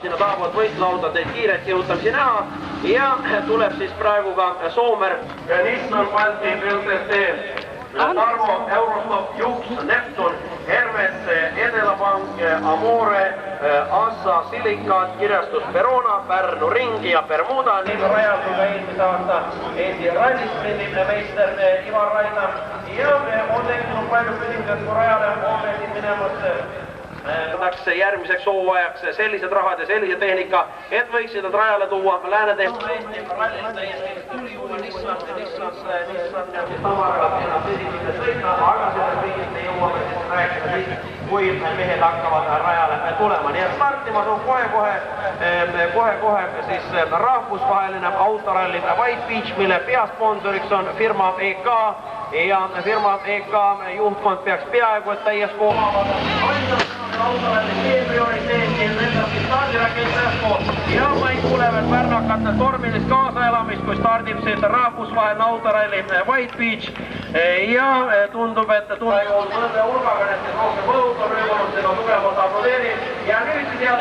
Sinna tahavad võistluautod teid kiiresti jõutamisi näha ja tuleb siis praegu ka Soomer Nissan Balti LTT, Tarmo Eurostop, Juks, Neptun, Hermes, Edelapank, Amore, Assa, Silikaat, kirjastus Verona, Pärnu Ring ja Bermuda. Nii rajal kui ka eelmise aasta Eesti rallisprindi meister Ivar Raidna ja on tekkinud palju küsimused, kui rajale on siin minemas järgmiseks hooajaks sellised rahad ja sellise tehnika, et võiksid nad rajale tuua Lääne-Teest. Aga sellest kõigist ei jõuame siis rääkida siis, kui mehed hakkavad rajale tulema. Nii et startimas on kohe siis rahvusvaheline autoralli White Beach, mille peasponsoriks on firma EK ja firma EK juhtkond peaks peaaegu et täies koomavad. Autoralli prioriteeti lendab siis stardirakett üheskoos ja ma ei kuule veel pärnakate tormilist kaasaelamist, kui stardib siis rahvusvaheline autoralli White Beach ja tundub, et tuleb mõnda hulgaga näiteks rohkem õud on röömunud, tugevalt aplodeerib ja nüüd siis head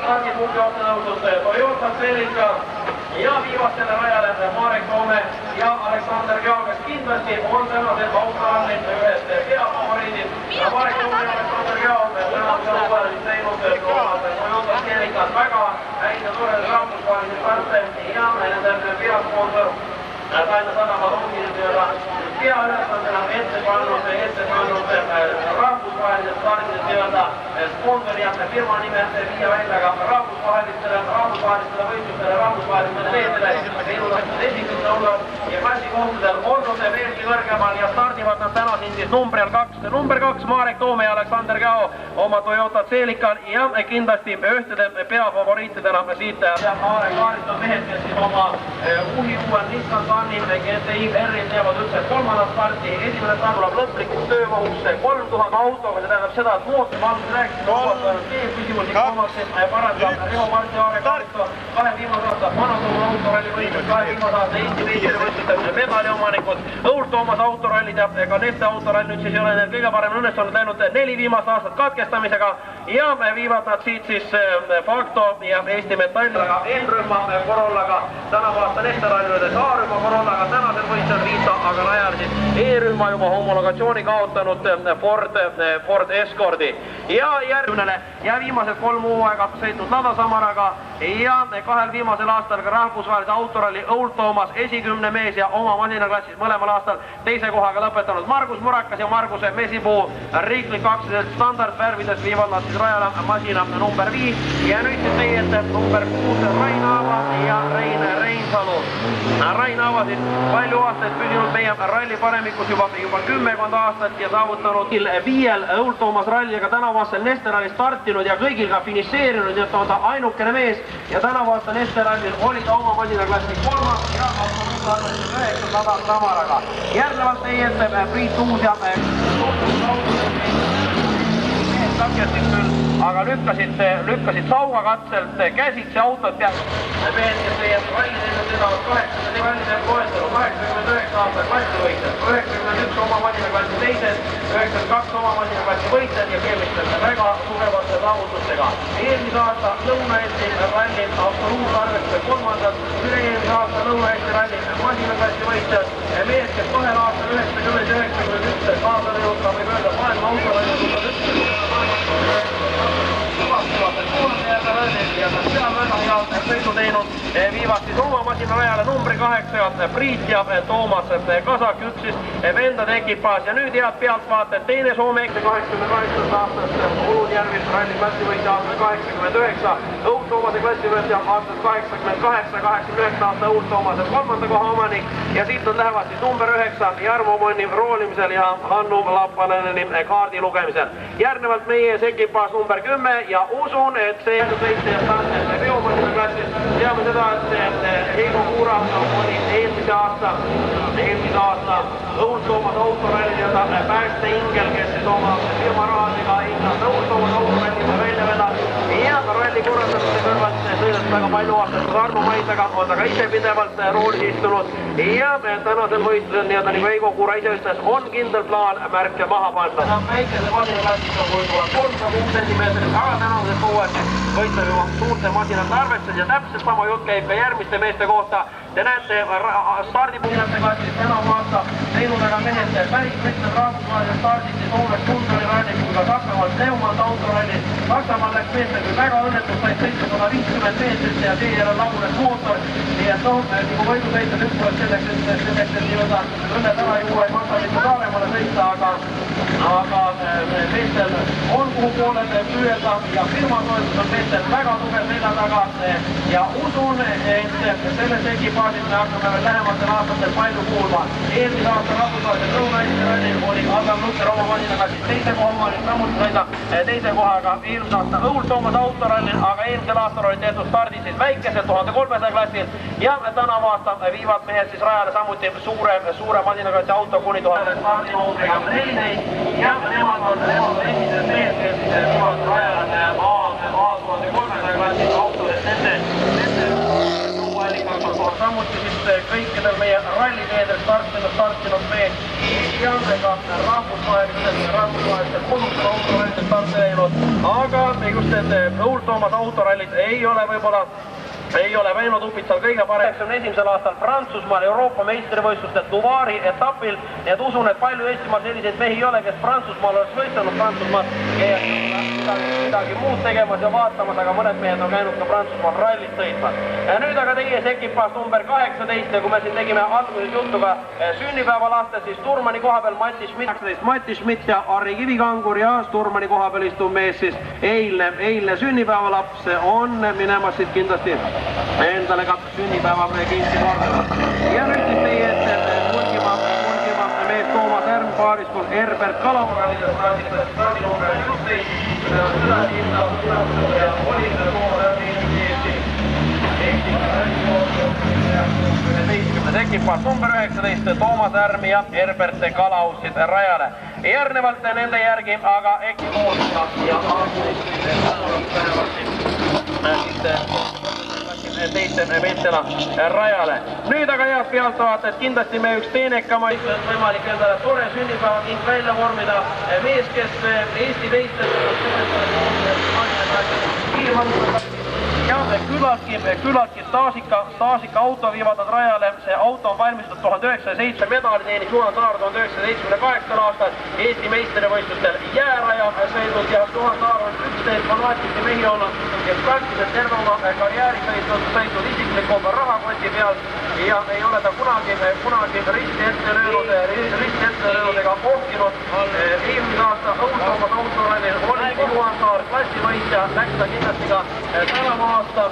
stardipunkti otsa nõudnud Toyota Celica ja viimastele rajale Marek Toome ja Aleksander Gao, kes kindlasti on tänasel autorallil ühed peafavoriidid ja Marek Toome ja Aleksander Gao teinud Toyota Celicat väga häid ja toredaid rahvusvahelisi starte ja nende peasponsor Tallinna Sadamad ongi peaülesandena ette pannud rahvusvahelised stardid nii-öelda sponsori ja firma nime viia välja ka rahvusvahelistele võistlustele, rahvusvahelistele teedele, meenutastud esikute hulgas ja klassikohtadel olnud veelgi kõrgemal ja stardivad nad täna siin siis number 2. Number 2 Marek Toome ja Aleksander Gao oma Toyota Celical ja kindlasti ühtede peafavoriitidena siit kaaritud mehed, kes siis oma uhiuuel Nissan Sunny GTI R-il teevad üldse kolmandat starti. Esimene start tuleb lõplikult töömahusse 3000 autoga, see tähendab seda, et mootor valmis rääkida, küsimusi omaksin parandab Riho Marti Aare kaaritu 2 viimase aasta Manatooma autoralli võitlus, 2 viimase aasta Eesti meistrivõistluste medali omanikud, Õul Toomas autorallid ja ka Neste autorall nüüd siis ei ole neil kõige parem õnnestunud läinud 4 viimast aastat katkestamisega ja viivad nad siit siis Facto ja Eesti Metalliga N-rühma Corollaga, tänavu aasta Neste rallides A-rühma Corollaga, tänasel võistel viisa, aga rajal siis E-rühma juba homologatsiooni kaotanud Ford Escorti ja järgmine ja viimased 3 hooaega sõitnud Lada Samaraga ja 2 viimasel aastal ka rahvusvahelise autoralli Õul Toomas esikümne mees ja oma masinaklassis mõlemal aastal teise kohaga lõpetanud Margus Murakas ja Marguse Mesipuu riiklik aktsiaselts standardvärvides viivad nad siis rajale masina number 5 ja nüüd siis teie ette number 6 Rain Aava ja Rein Reinsalu. Rain Aava siis palju aastaid püsinud meie ralli paremikus juba 10 aastat ja saavutanud 5 Õul Toomas ralliga tänavaassel Neste ralli startinud ja kõigil ka finišeerinud, nii et on ta ainukene mees ja tänavaasta Neste rallil oli ta oma masinaklassi 3. ja absoluutselt 9. Lada Samaraga. Järgnevalt teie ette Priit Uus ja katkestis küll, aga lükkasid saugakatselt käsitsi autot ja mehed, kes meie ralliteenud edavad 80 rallidel koetanud 89 aasta klassivõitjad, 91 oma masinaklassi teised, 92 oma masinaklassi võitjad ja keemistel väga tugevate saavutustega. Eelmise aasta Lõuna-Eesti rallil absoluutarvestuse 3. üle-eelmise aasta Lõuna-Eesti rallil masinaklassi võitjad, mehed, kes 2 aastal 90-91 kaasa jõudma võib öelda maailma autoralli ja nad seal väga head sõidu teinud, viivad siis oma masina rajale numbri 8 Priit ja Toomas Kasak, üks siis vendade ekipaaž ja nüüd head pealtvaated, teine Soome 88 aastast Ulunjärvist ralli klassivõitja aastast 89, Õul Toomase klassivõitja aastast 88, 89 aasta Õul Toomase 3. koha omanik ja siit nad lähevad siis number 9 Jarmo Mõnni roolimisel ja Hannu Lappaneni kaardi lugemisel. Järgnevalt meie ees ekipaaž number 10 ja usun, et see sõitja startib veomasina klassis. Teame seda, et Heigo Kuura oli eelmise aasta Õul Toomas autoralli ja päästeingel, kes siis oma firma rahadega hinnad Õul Toomas autoralli välja vedab ja ralli korraldamise kõrvalt sõidab väga palju aastat Arno Maisega, on ta ka ise pidevalt roolis istunud ja tänasel võistlusel nii-öelda nagu Heigo Kuura ise ütles, on kindel plaan märke maha panna. Väikese masinaklassis on võib-olla 3-6 cm, aga tänases hooajas võitleb juba suurte masinate arvestes ja täpselt sama jutt käib ka järgmiste meeste kohta. Te näete stardipunkti klassis tänavu aasta teinud aga mehed päris mitmed rahvusvahelised stardid nii Soomest Ungari rallis kui ka Saksamaalt Neumann autorallis. Saksamaal läks meestel küll väga õnnetus, said 750 meetrit ja seejärel lagunes mootor. Nii et nagu võidusõitjad ütlevad selleks, et nii-öelda õnne tara juua ei maksa mitte Saaremaale sõita, aga meestel on kuhu poole püüelda ja firma toetus on meestel väga tugev selja taga ja usun, et selles ekipaasis me hakkame veel lähematel aastatel palju kuulma. Eelmise aasta rahvusvahelisel Lõuna-Eesti rallil oli Adam Lutter oma masinaga siis teise koha omanik, samuti sõida teise kohaga eelmise aasta Õul-Toomas autorallil, aga eelmisel aastal oli tehtud stardi siis väikesel 1300 klassil ja tänavu aasta viivad mehed siis rajale samuti suure masinaklassi auto kuni 1000 stardinumbriga 14 ja nemad on esimesed mehed, kes viivad rajale A1300 klassi autodest nende samuti siis kõikidel meie ralliteedel startinud mehed ja ka rahvusvahelised kodustel autorallidel starti läinud, aga just need Õul-Toomas autorallid ei ole Väino Tupitsal kõige parem. 91. aastal Prantsusmaal Euroopa meistrivõistluste Tuvari etapil, nii et usun, et palju Eestimaal selliseid mehi ei ole, kes Prantsusmaal oleks võistlenud Prantsusmaal midagi muud tegemas ja vaatamas, aga mõned mehed on käinud ka Prantsusmaal rallit sõitmas. Nüüd aga teie ekipaas number 18 ja kui me siin tegime alguses juttu ka sünnipäevalaste, siis Sturmani koha peal Mati Schmidt ja Harri Kivikangur ja Sturmani koha peal istuv mees siis eilne sünnipäevalaps on minemas siit kindlasti endale ka sünnipäeva kinki kordama. Ja nüüd siis teie ette mulgima mees Toomas Härm paaris kui Herbert Kalav. Stardinumber 11 seda hinda ja Oliver Toomas ekipaas number 19 Toomas Härm ja Herbert Kalausid rajale. Järgnevalt nende järgi aga ekipoos ja teiste meestena rajale. Nüüd aga head pealtvaatajad, kindlasti me üks teenekamaid võimalik endale tore sünnipäevakink välja vormida. Mees, kes Eesti teistel ja küllaltki staažika auto viivad nad rajale. See auto on valmistatud 1907 medali teenis Juhan Saar 1978 aastal Eesti meistrivõistlustel jääraja sõidud ja Juhan Saar on üksteist fanaatilisi mehi olnud, kes praktiliselt terve oma karjääri sõitnud isikliku rahakoti peal ja ei ole ta kunagi risti ette löönud ega pohkinud. Eelmise aasta Õul-Toomas autorallil oli Juhan Saar klassivõitja, läks ta kindlasti ka tänavu aasta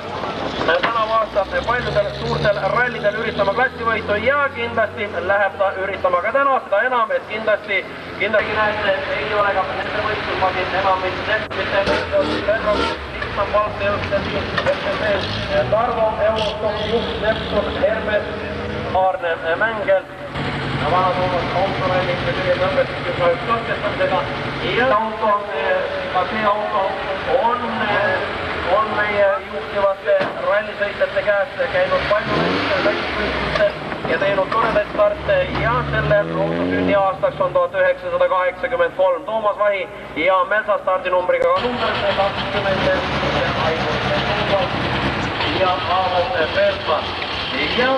paljudel suurtel rallidel üritama klassivõitu ja kindlasti läheb ta üritama ka täna, seda enam, et kindlasti näete, ei ole ka nende võistlusmasin enam Tarvo Eurostok, Juht Neptun, Hermes, Aarne Mängel, vana Toomas autoralli kõige nõmbestis juba üks katkestamisega ja see auto on meie juhtivate rallisõitjate käest käinud palju välisvõistlustel ja teinud toredaid starte ja selle auto sünniaastaks on 1983 Toomas Vahi ja Melsa stardinumbriga number 20 ja Aavo Pelpa. Ja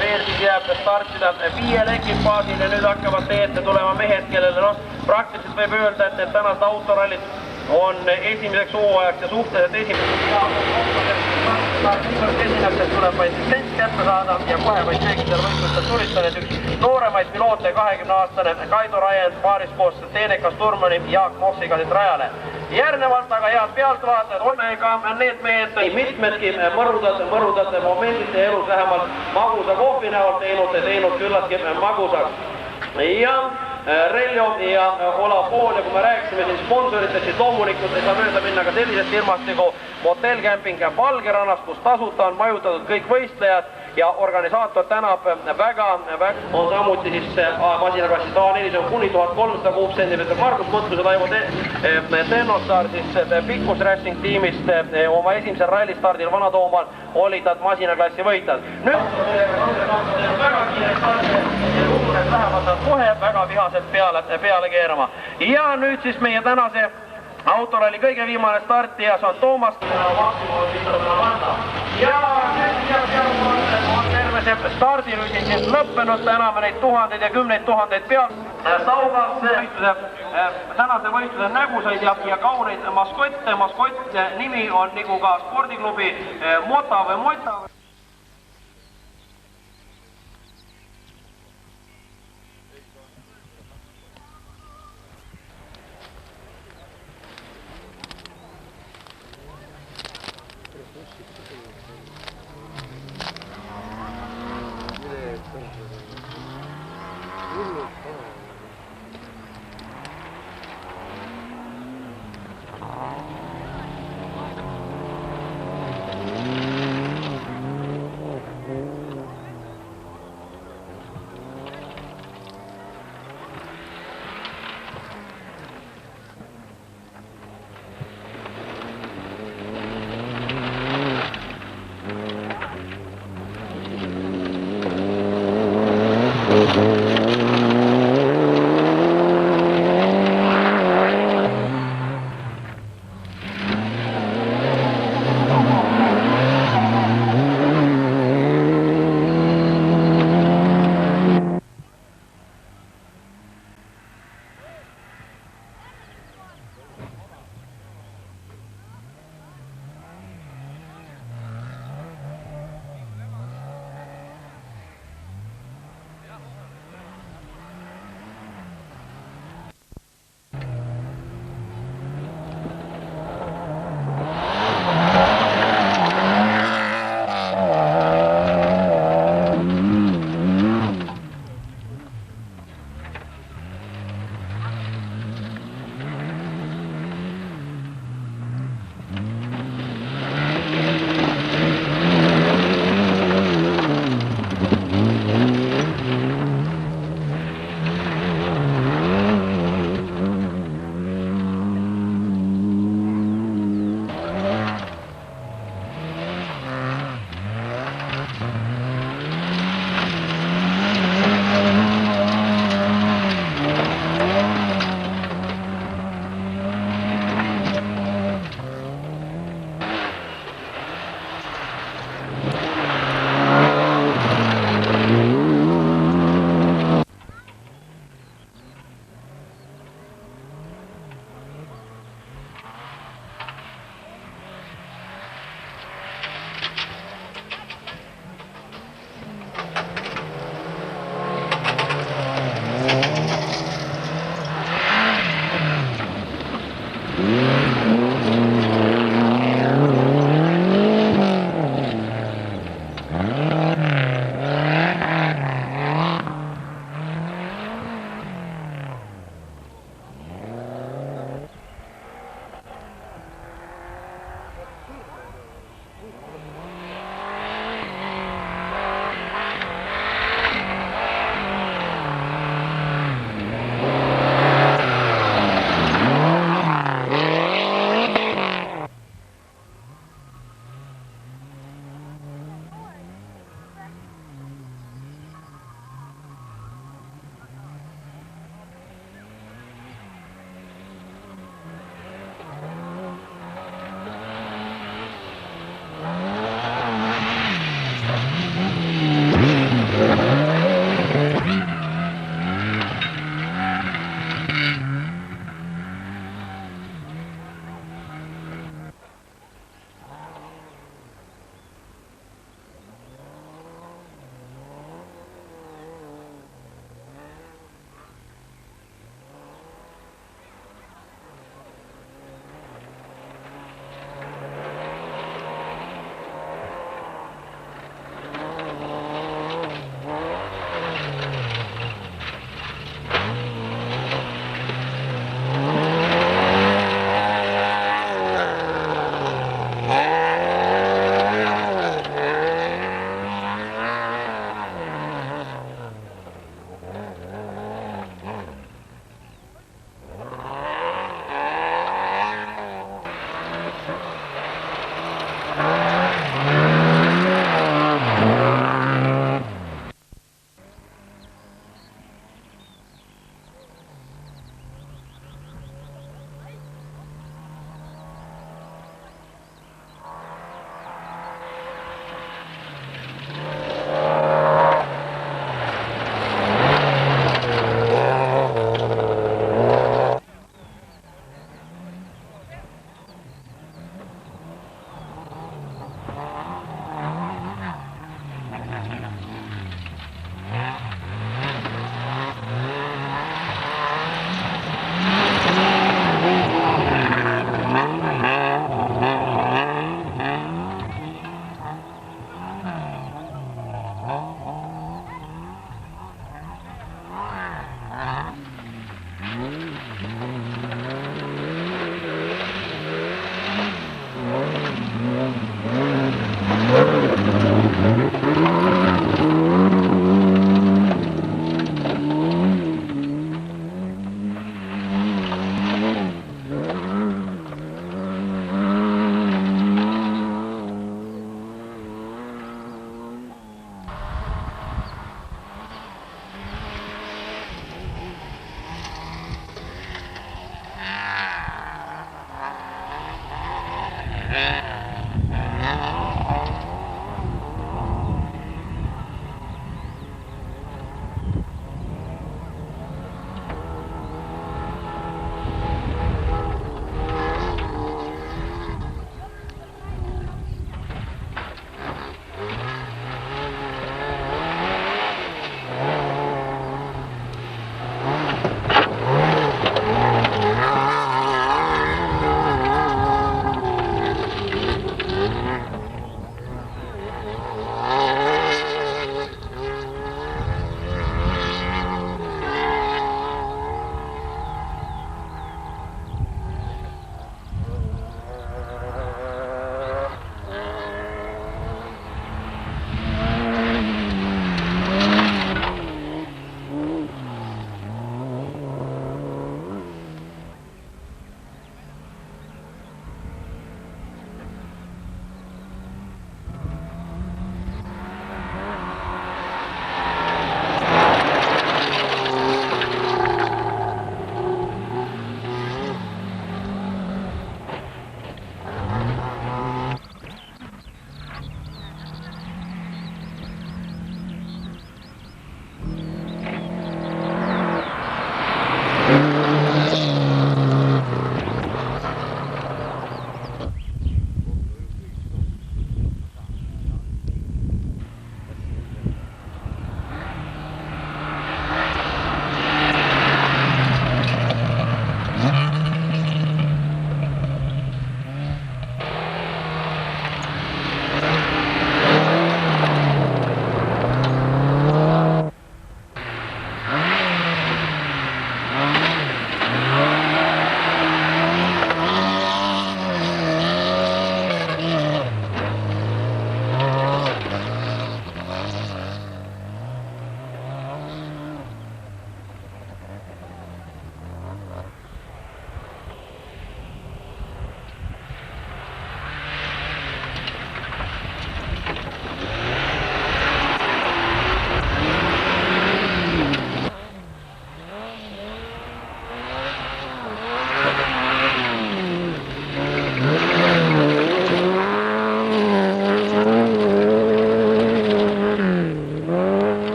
veel siis jääb startida 5 ekipaasil ja nüüd hakkavad teie ette tulema mehed, kellele praktiliselt võib öelda, et tänast autorallit on esimeseks hooajaks ja suhteliselt esimeseks tuleb vaid litsents kätte saada ja kohe vaid seekidel võistlustel tulistan, et üks nooremaid piloote 20-aastane Kaido Rajend paaris koos Teenekas Turmani Jaak Mossiga siit rajale. Järgnevalt aga head pealtvaatajad, oleme ka need mehed mitmedki mõrudad momendid elus vähemalt magusa kohvi näol teinud küllaltki magusaks. Ja Reljo ja Olapool ja kui me rääkisime siin sponsoritest, siis loomulikult ei saa mööda minna ka sellisest firmast nagu motellkämping Valgerannas, kus tasuta on majutatud kõik võistlejad ja organisaator tänab väga on samuti siis masinaklassis A4 on kuni 1300 kuupsentimeetrit. Margus Mõtlused Aivo Tennosaar siis Pikkus Racing tiimist oma esimesel rallistardil Vana-Toomaal olid nad masinaklassi võitjad. Nüüd väga kiire start ja lugunes lähevad nad kohe väga vihaselt peale keerama. Ja nüüd siis meie tänase Autoralli kõige viimane startija, see on Toomas. Ja nüüd on terve see stardirüsin siis lõppenud, täname neid tuhandeid ja kümneid tuhandeid peal. Tänase võistluse nägusaid ja kauneid maskotte. Maskotte nimi on nagu ka spordiklubi Mota või Mota.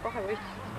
kahevõistlus.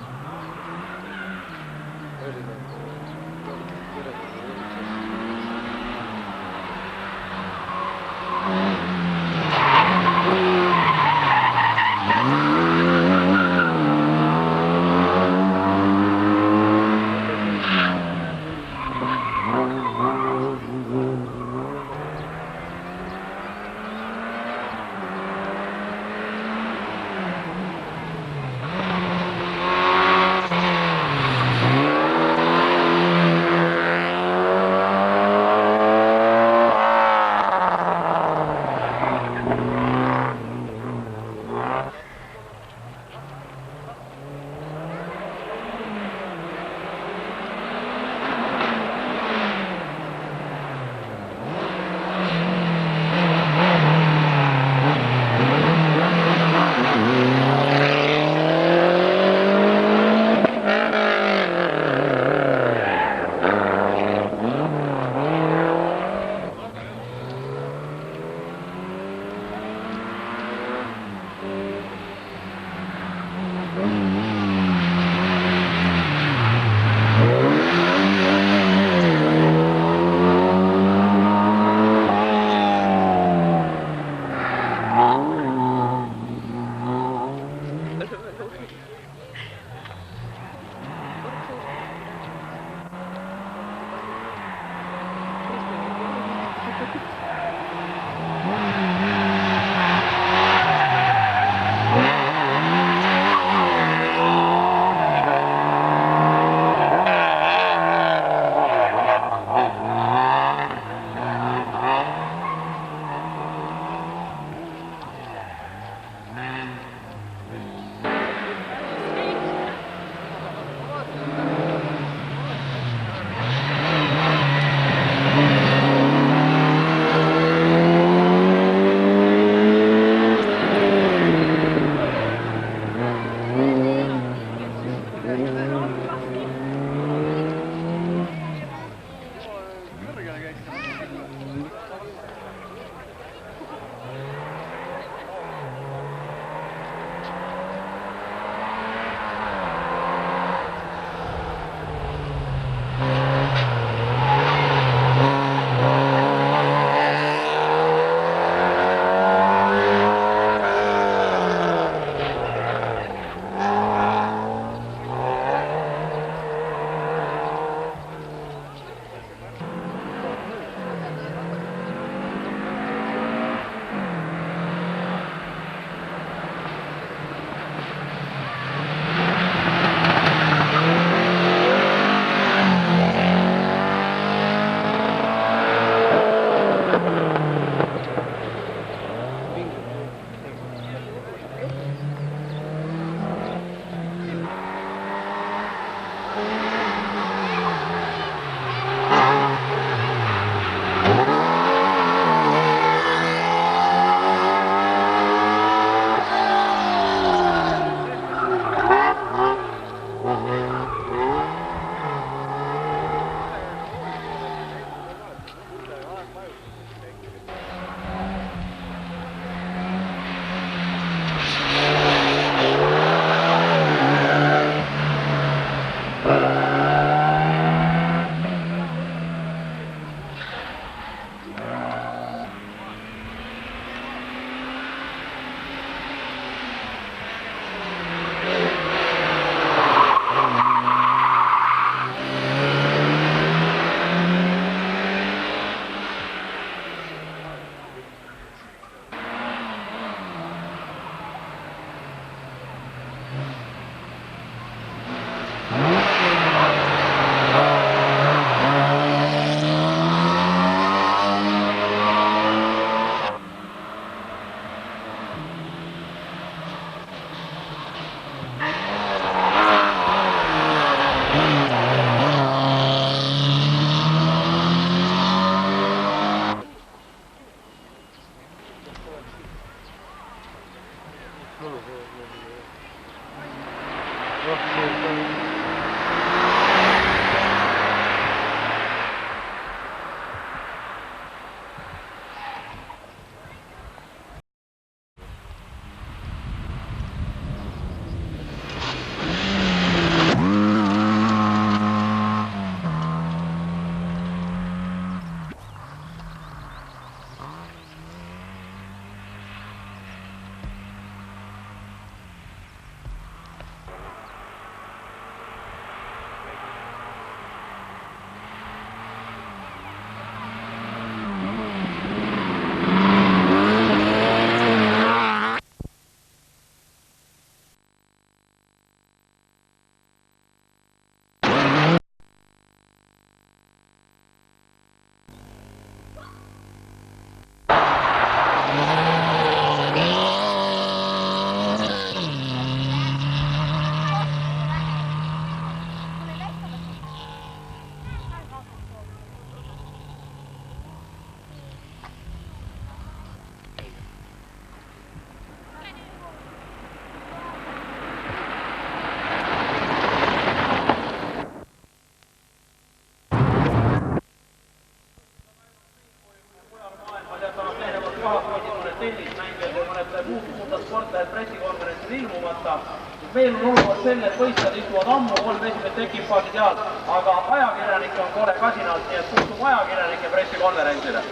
Meil on olukord selle, et võistlad istuvad ammu 3 esimest ekipaaži seal, aga ajakirjanikke on kole kasinalt, nii et kutsume ajakirjanike pressikonverentsile.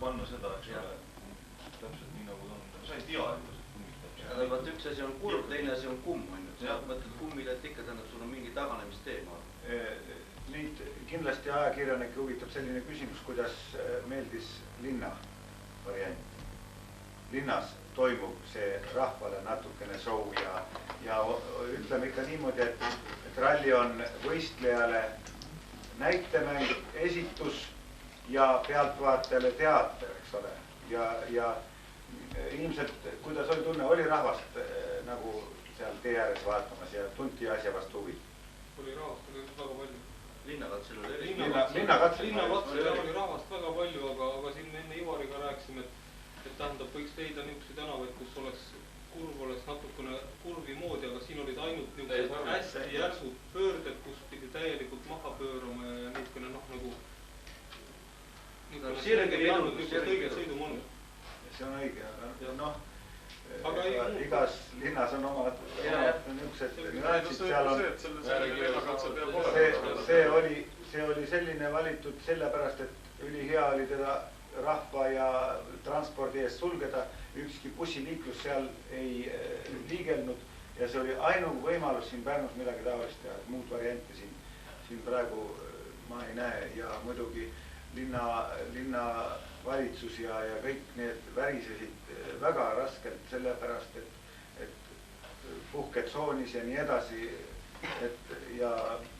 panna seda, eks ole, täpselt nii nagu ta on. Sa ei tea, et ta kummitab. Aga vaat üks asi on kurb, teine asi on kumm. Sa mõtled kummile, et ikka tähendab, sul on mingi taganemistee. Nüüd kindlasti ajakirjanikke huvitab selline küsimus, kuidas meeldis linna variant. Linnas toimub see rahvale natukene show ja ütleme ikka niimoodi, et ralli on võistlejale näitemäng, esitus ja pealtvaatajale teater, eks ole. Ja ilmselt, kuidas oli tunne, oli rahvast nagu seal tee ääres vaatamas ja tunti asja vastu huvi? Oli rahvast väga palju. Linnakatsel oli Linnakatsel oli rahvast väga palju, aga siin enne Ivariga rääkisime, et tähendab, võiks leida niisuguseid tänavaid, kus oleks kurv oleks natukene kurvi moodi, aga siin olid ainult niisugused hästi järsud pöörded, kus pidi täielikult maha pöörama ja niisugune nagu õiged sõidumonu. See on õige, aga igas linnas on omad niisugused nüansid, seal on see oli selline valitud sellepärast, et ülihea oli teda rahva ja transpordi eest sulgeda, ükski bussiliiklus seal ei liigelnud ja see oli ainuke võimalus siin Pärnus midagi taolist teha, muud varianti siin praegu ma ei näe ja muidugi linna valitsus ja kõik need värisesid väga raskelt sellepärast, et puhketsoonis ja nii edasi, ja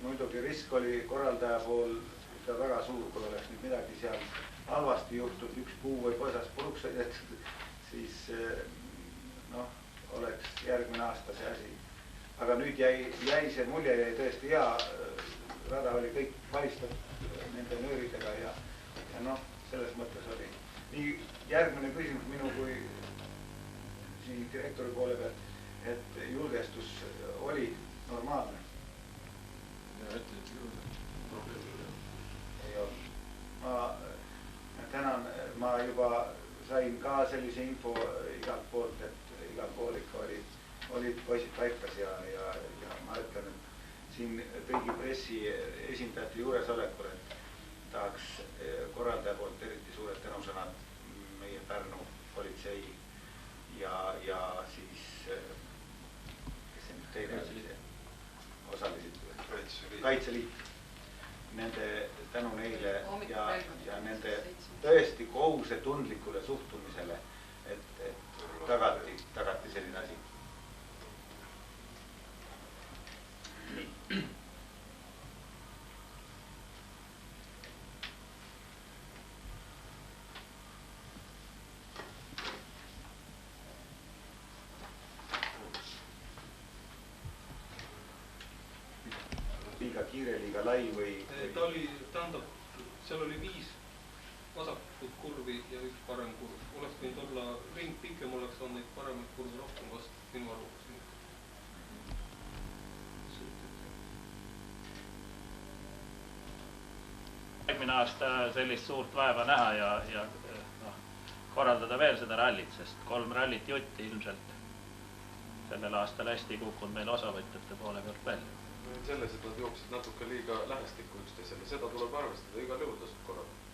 muidugi risk oli korraldaja pool ikka väga suur, kui oleks nüüd midagi seal halvasti juhtud, üks puu või põsas puruks sõidetud, siis oleks järgmine aasta see asi. Aga nüüd jäi see mulje jäi tõesti hea, rada oli kõik valitstatud nende nööridega ja selles mõttes oli. Nii järgmine küsimus minu kui siin direktori poole peal, et julgestus oli normaalne. Ja et probleemi ei olnud. Ma tänan, ma juba sain ka sellise info igalt poolt, et igal pool ikka olid poisid paikas ja ma ütlen, et siin kõigi pressi esindajate juuresolekul, et tahaks korraldaja poolt eriti suured tänusõnad meie Pärnu politsei ja siis, kes see nüüd teine osalesid, Kaitseliit. Nende tänu neile ja nende tõesti kohusetundlikule suhtumisele, et tagati selline asi. Nii. Liiga kiire, liiga lai või? Ta oli, tähendab, seal oli 5 vasak vahetatut kurvi ja üks parem kurv. Oleks võinud olla ring pikem, oleks on neid paremaid kurve rohkem vastu, minu arvamus. Järgmine aasta sellist suurt vaeva näha ja korraldada veel seda rallit, sest 3 rallit jutti ilmselt sellel aastal hästi kukkunud meil osavõtjate poole pealt välja. Selles, et nad jooksid natuke liiga lähestikku üksteisele, seda tuleb arvestada, igal juhul tasub korraldada.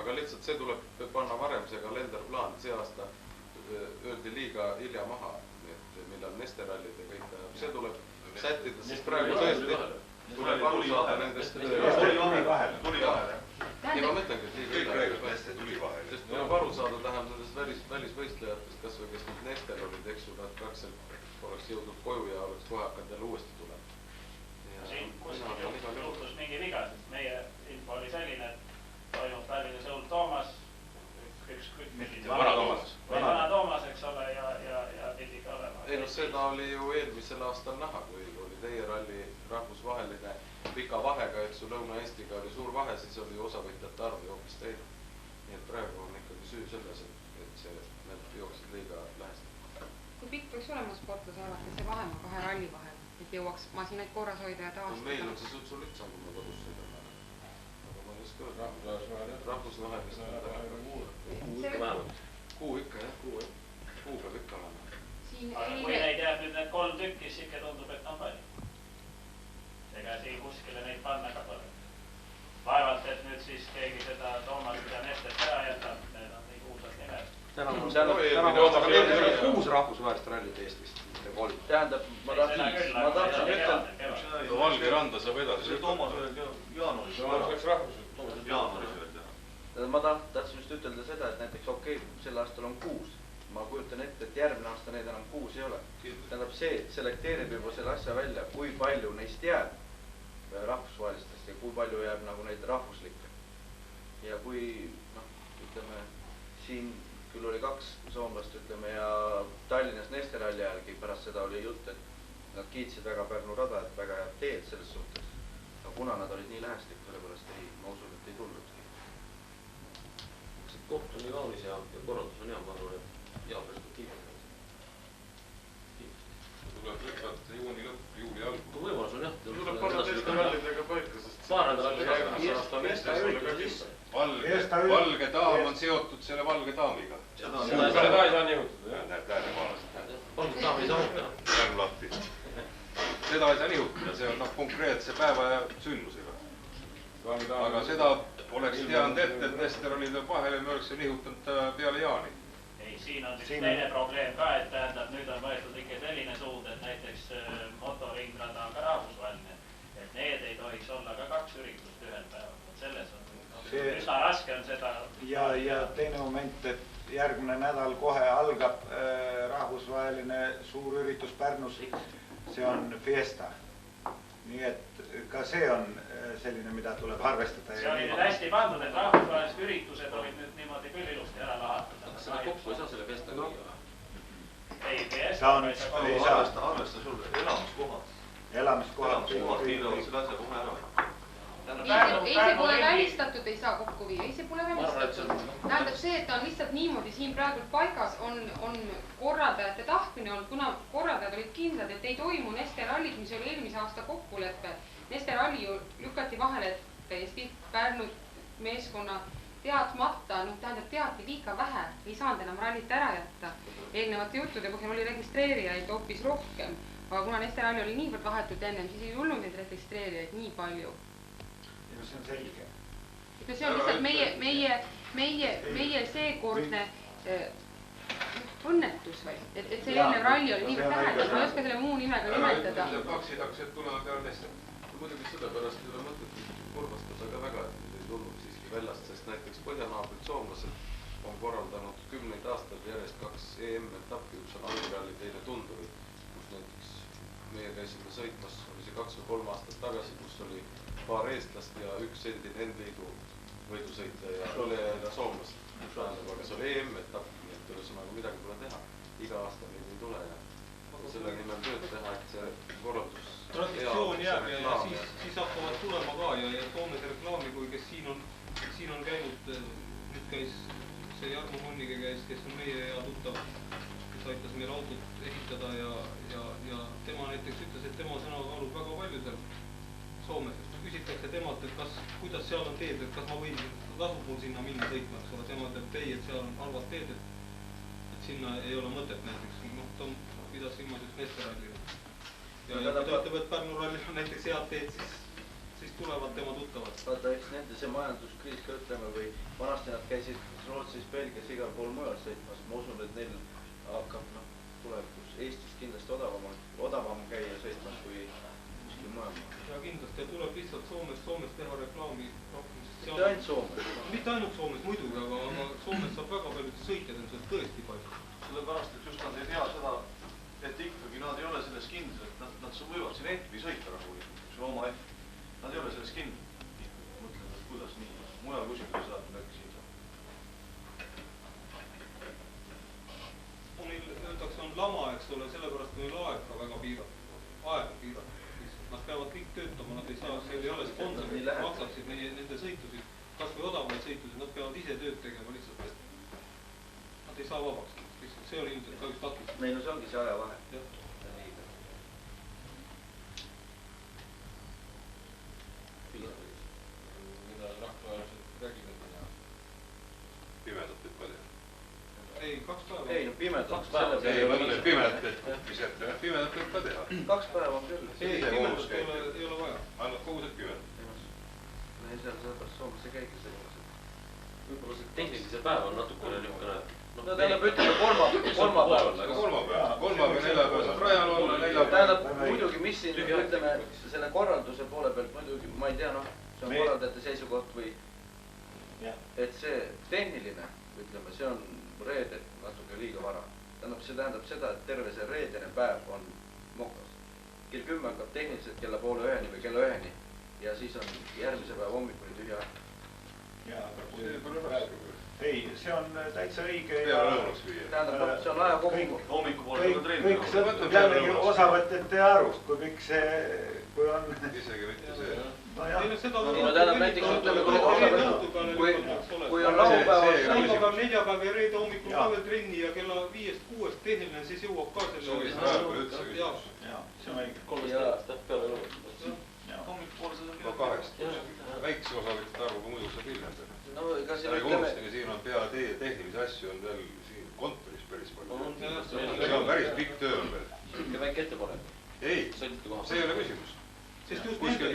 Aga lihtsalt see tuleb panna varem, see kalenderplaan, see aasta öeldi liiga hilja maha, millal Nesterallid ja kõik tähendab. See tuleb sättida, siis praegu tõesti tuleb aru saada nendest tuli vahele. Ja ma mõtlengi, et kõik räägib hästi tuli vahele. Sest tuleb aru saada tähendab nendest välisvõistlejatest, kas või kes nüüd Nester olid, eks ju, nad praktiliselt oleks jõudnud koju ja oleks kohe hakanud jälle uuesti tulema. Siin kuskil juhtus mingi viga, sest meie info oli selline, et toimub Tallinnas Õul Toomas, vana Toomas, eks ole, ja pidi ka olema. Ei, no seda oli ju eelmisel aastal näha, kui oli teie ralli rahvusvaheline pika vahega, eks ju, Lõuna-Eestiga oli suur vahe, siis oli osavõtjate arv hoopis teine. Nii et praegu on ikkagi süü selles, et need jooksid liiga lähesti. Kui pikk võiks olema sportlase arvates see vahemaa 2 ralli vahel, et jõuaks masinaid korras hoida ja taastada? Meil on see sul lihtsam, kui ma kodus sõidan. Aga ma ei oska öelda. Rahvusvahelist kuu ikka, jah. Kuu peab ikka olema. Aga kui neid jääb nüüd need 3 tükki, siis ikka tundub, et on palju. Ega siin kuskile neid panna ka pole. Vaevalt, et nüüd siis keegi seda Toomas ja Nestert ära jätab, need on nii kuulsad nimed. Tänavu oli 6 rahvusvahelist rallit Eestist. Tähendab, ma tahtsin ütelda. Valge randa saab edasi. See Toomas öeldi jaanuaris. Jaanuaris öeldi. Ma tahtsin just ütelda seda, et näiteks okei, sel aastal on 6. Ma kujutan ette, et järgmine aasta neid enam 6 ei ole. Tähendab, see selekteerib juba selle asja välja, kui palju neist jääb rahvusvahelistest ja kui palju jääb nagu neid rahvuslikke. Ja kui, ütleme, siin küll oli 2 soomlast, ütleme, ja Tallinnas Nesteralli järgi pärast seda oli jutt, et nad kiitsid väga Pärnu rada, et väga head teed selles suhtes. Aga kuna nad olid nii lähestik, sellepärast ma usun, et ei tulludki. Koht on nii kaunis ja korraldus on hea, ma arvan, et hea perspektiiv. Tuleb võtvad juuni lõpp, juuli alg. Kui võimalus on jah. Tuleb panna teiste rallidega paika, sest paar rallidega. Valge daam on seotud selle valge daamiga. Seda ei saa nihutada, jah? Näed maalast. Valge daam ei saa muuta. Pärnu lahti. Seda ei saa nihutada, see on konkreetse päeva ja sündmusega. Aga seda oleks teanud ette, et Nester oli ta vahele, me oleks nihutanud peale jaani. Ei, siin on üks teine probleem ka, et tähendab, nüüd on võetud ikka selline suund, et näiteks motoringrada on ka rahvusvaheline. Et need ei tohiks olla ka 2 üritust ühel päeval. Selles on üsna raske on seda. Ja teine moment, et järgmine nädal kohe algab rahvusvaheline suur üritus Pärnus. See on Fiesta. Nii et ka see on selline, mida tuleb arvestada. See oli nüüd hästi pandud, et rahvusvahelised üritused olid nüüd niimoodi küll ilusti ära lahatada. Kas seda kokku ei saa selle Fiestaga? Ei, Fiesta ei saa. Arvesta sulle elamiskohad. Elamiskohad hiidavad selle asja kohe ära. Ei, see pole välistatud, ei saa kokku viia. Ei, see pole välistatud. Tähendab see, et ta on lihtsalt niimoodi siin praegu paigas, on korraldajate tahtmine olnud, kuna korraldajad olid kindlad, et ei toimu Nesterallit, mis oli eelmise aasta kokkuleppe. Nesteralli ju lükati vahele täiesti Pärnu meeskonna teadmata, tähendab teati liiga vähe, ei saanud enam rallit ära jätta. Eelnevate juttude põhjal oli registreerijaid hoopis rohkem, aga kuna Nesteralli oli niivõrd vahetult ennem, siis ei tulnud neid registreerijaid nii palju. See on selge. See on lihtsalt meie seekordne õnnetus või? Et see eelnev ralli oli niivõrd tähendab, ma ei oska selle muu nimega nimetada. Kaksid hakksid tulema peale Nester. Muidugi sellepärast ei ole mõtet kurvastada ka väga, et ei tulnud siiski väljast, sest näiteks põhjanaabrid soomlased on korraldanud 10 aastaid järjest 2 EM-etappi, üks on Algralli, teine Tunduri, kus näiteks meie käisime sõitmas, oli see 2 või 3 aastat tagasi, kus oli paar eestlast ja üks endine N-liidu võidusõitja ja üle soomlast. Aga see oli EM-etapp, nii et ühesõnaga midagi pole teha. Iga aasta neid ei tule ja selle nimel tööd teha, et see korraldus traditsioon jääb ja siis hakkavad tulema ka ja Soome see reklaami, kui kes siin on käinud nüüd käis see Jarmo Monnige käis, kes on meie hea tuttav, kes aitas meil autot ehitada ja tema näiteks ütles, et tema sõna kaalub väga palju seal Soomes. Küsitakse temalt, et kuidas seal on teed, et kas ma võin, lasub mul sinna minna sõitma, eks ole, tema ütleb ei, et seal on halvad teed, et sinna ei ole mõtet näiteks, noh, ta pidas silmas üks Nesterallile. Ja kui ta ütleb, et Pärnu rallil on näiteks head teed, siis tulevad tema tuttavad. Vaata, eks nende see majanduskriis ka ütleme või vanasti nad käisid Rootsis, Belgias igal pool mujal sõitmas. Ma usun, et neil hakkab tulevikus Eestis kindlasti odavam käia sõitmas kui kuskil mujal. Ja kindlasti tuleb lihtsalt Soomes teha reklaami rohkem. Mitte ainult Soomes. Mitte ainult Soomes muidugi, aga Soomes saab väga palju sõitjad on seal tõesti palju. Sellepärast, et just nad ei tea seda, et ikkagi nad ei ole selles kindlad, et nad võivad siin F-i sõita rahulikult, see oma F. Nad ei ole selles kindlad. Mõtlen, et kuidas nii. Mujal kuskil saab midagi siin saab. Meil öeldakse on lama, eks ole, sellepärast meil aeg ka väga piiratud. Aeg on piiratud. Nad peavad kõik töötama, nad ei saa, seal ei ole sponsorid, kes maksaksid nende sõitusid, kas või odavaid sõitusid, nad peavad ise tööd tegema lihtsalt. Nad ei saa vabaks. See oli ilmselt ka üks takist. Meil see ongi see ajavahe. Mida rahvaajaliselt räägime? Pimedat võib ka teha. Ei, 2 päeva. Ei, no pimedat. Ei, mõtlen pimedat, et pimedat võib ka teha. 2 päeva on küll. Ei, pimedat ei ole vaja. Annab kogused pimedat. Me ei saa sellepärast Soomesse käigi sõimas. Võib-olla see tehnilise päev on natukene niisugune... No tähendab, ütleme kolmapäeval. Kolmapäeval, neljapäeval, rajal olla, neljapäeval. Tähendab, muidugi, mis siin, ütleme, selle korralduse poole pealt muidugi, ma ei tea, see on korraldajate seisukoht või, et see tehniline, ütleme, see on reede natuke liiga vara. See tähendab seda, et terve see reedene päev on mokas. Kell 10 hakkab tehniliselt kella 12:30 või kella 1 ja siis on järgmise päeva hommikuni tühja. Ei, see on täitsa õige ja tähendab, see on aja kokku. Kõik sõltub jällegi osavõtjate arvust, kui kõik see, kui on... Isegi mitte see... No tähendab näiteks, ütleme, kui on laupäeval, neljapäev ja reede hommikul ka veel trenni ja kella 5-6 tehniline, siis jõuab ka selle... See on õige. 3 aastat peale lõpuks. Väikse osavõtjate arvuga muidu saab hiljem. No ega siin ütleme... Siin on peale tehnilisi asju on veel siin kontoris päris palju. See on päris pikk töö on veel. Ikka väike ettepanek. Ei, see ei ole küsimus. Sest just mitte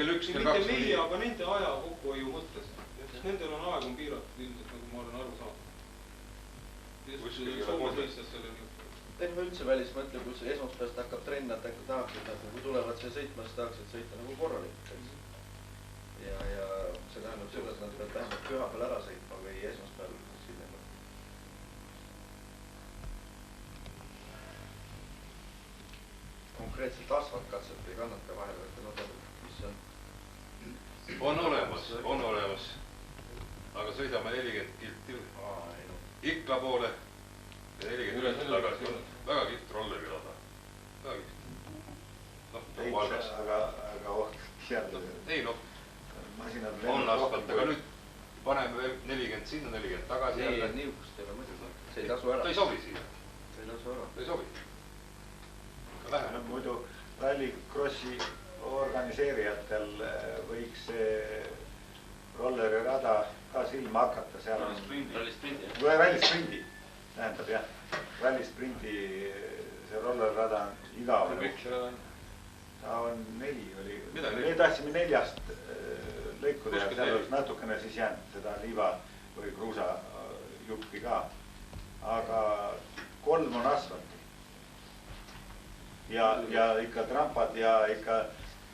meie, aga nende aja kokkuhoiu mõttes. Sest nendel on aeg on piiratud ilmselt, nagu ma olen aru saanud. Teeme üldse välis mõtle, kui see esmaspäevast hakkab trenn, nad tahaksid, kui tulevad see sõitma, siis tahaksid sõita nagu korralikult. Ja see tähendab seda, et nad peavad vähemalt pühapäeval ära sõitma või esmaspäeval sinema. Konkreetselt asfaltkatset ei kannata vahel, et mis see on? On olemas. Aga sõidame 40 kilti ikka poole ja 40 kilti tagasi. Väga kiht rolleri rada. Väga kiht. Aga oht seadle. Ei noh. On asfalt, aga nüüd paneme veel 40 sinna, 40 tagasi jälle. Ei, niukust ei ole muidugi. See ei tasu ära. Ta ei sobi siia. See ei tasu ära. Ta ei sobi. Muidu rallikrossi organiseerijatel võiks see rolleri rada ka silma hakata. Rallisprindi. Tähendab jah. Rallisprindi see rolleri rada on igavene. Ta on 4 oli. Me tahtsime 4 lõikuda ja seal oleks natukene siis jäänud seda liiva või kruusa juppi ka. Aga 3 on asfalti. Ja ikka trampad ja ikka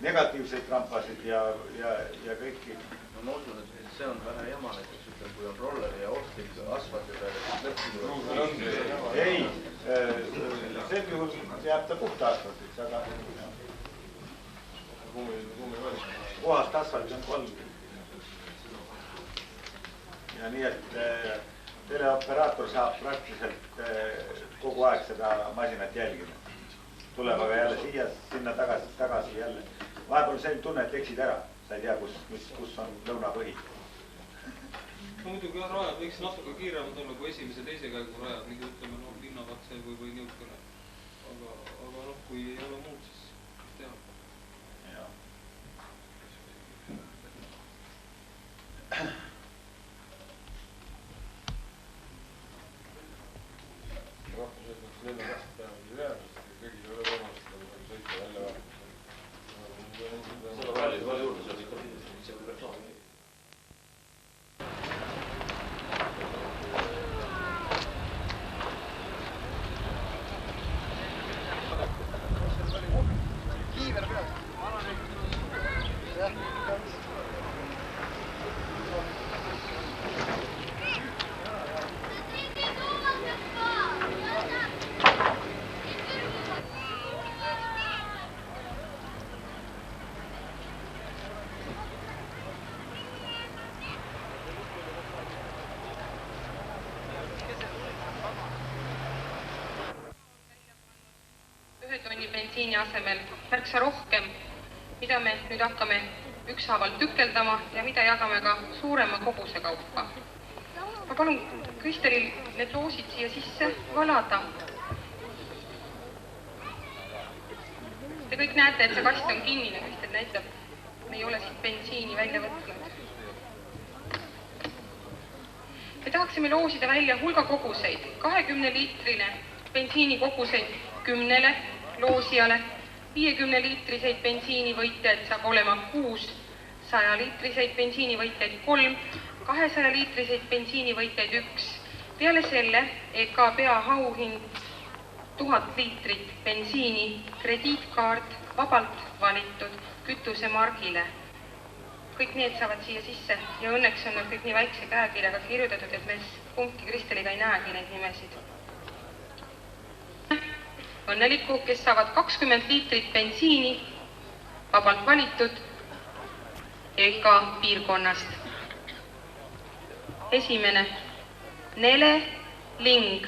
negatiivseid trampasid ja kõiki. No ma usun, et see on vähe jama näiteks, ütleme, kui on roller ja ohtlik asfalti peale, siis lõppu. Ei, sel juhul jääb ta puhta asfaltiks, aga kohast asfaltis on 3. Ja nii, et teleoperaator saab praktiliselt kogu aeg seda masinat jälgida. Tuleb aga jälle siia, sinna tagasi jälle. Vahepeal sa ei tunne, et eksid ära. Sa ei tea, kus on lõunapõhi. No muidugi jah, rajad võiks natuke kiiremad olla kui esimese teise käigu rajad, nagu ütleme, no linnakatse või niisugune. Aga noh, kui ei ole muud, siis teha. Rahvused lennu käest päevagi jäädust ja kõigil ei ole võimalust sõita välja vaadata. Seda väli juurde, seal ikka see peab saama. Bensiini asemel märksa rohkem, mida me nüüd hakkame ükshaaval tükeldama ja mida jagame ka suurema koguse kaupa. Ma palun Kristelil need loosid siia sisse valada. Te kõik näete, et see kast on kinnine, Kristel näitab, me ei ole siit bensiini välja võtnud. Me tahaksime loosida välja hulga koguseid, 20-liitrine bensiini koguseid 10 loosijale, 50-liitriseid bensiinivõitjaid saab olema 6, 100-liitriseid bensiinivõitjaid 3, 200-liitriseid bensiinivõitjaid 1. Peale selle EK peaauhind 1000 liitrit bensiini, krediitkaart vabalt valitud kütusemargile. Kõik need saavad siia sisse ja õnneks on nad kõik nii väikse käekirjaga kirjutatud, et me kumbki Kristeliga ei näegi neid nimesid. Õnnelikku, kes saavad 20 liitrit bensiini vabalt valitud EK piirkonnast. Esimene, Nele Ling.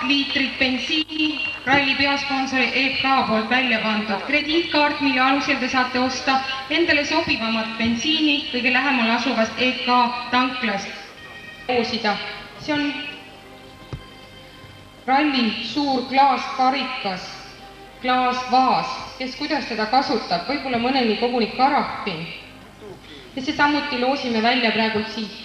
Liitrit bensiini ralli peasponsori EK poolt välja pandud krediitkaart, mille alusel te saate osta endale sobivamat bensiini kõige lähemal asuvast EK tanklast. Loosida. See on ralli suur klaaskarikas, klaasvaas, kes kuidas teda kasutab, võib-olla mõneni koguni karapin. Ja see samuti loosime välja praegult siit.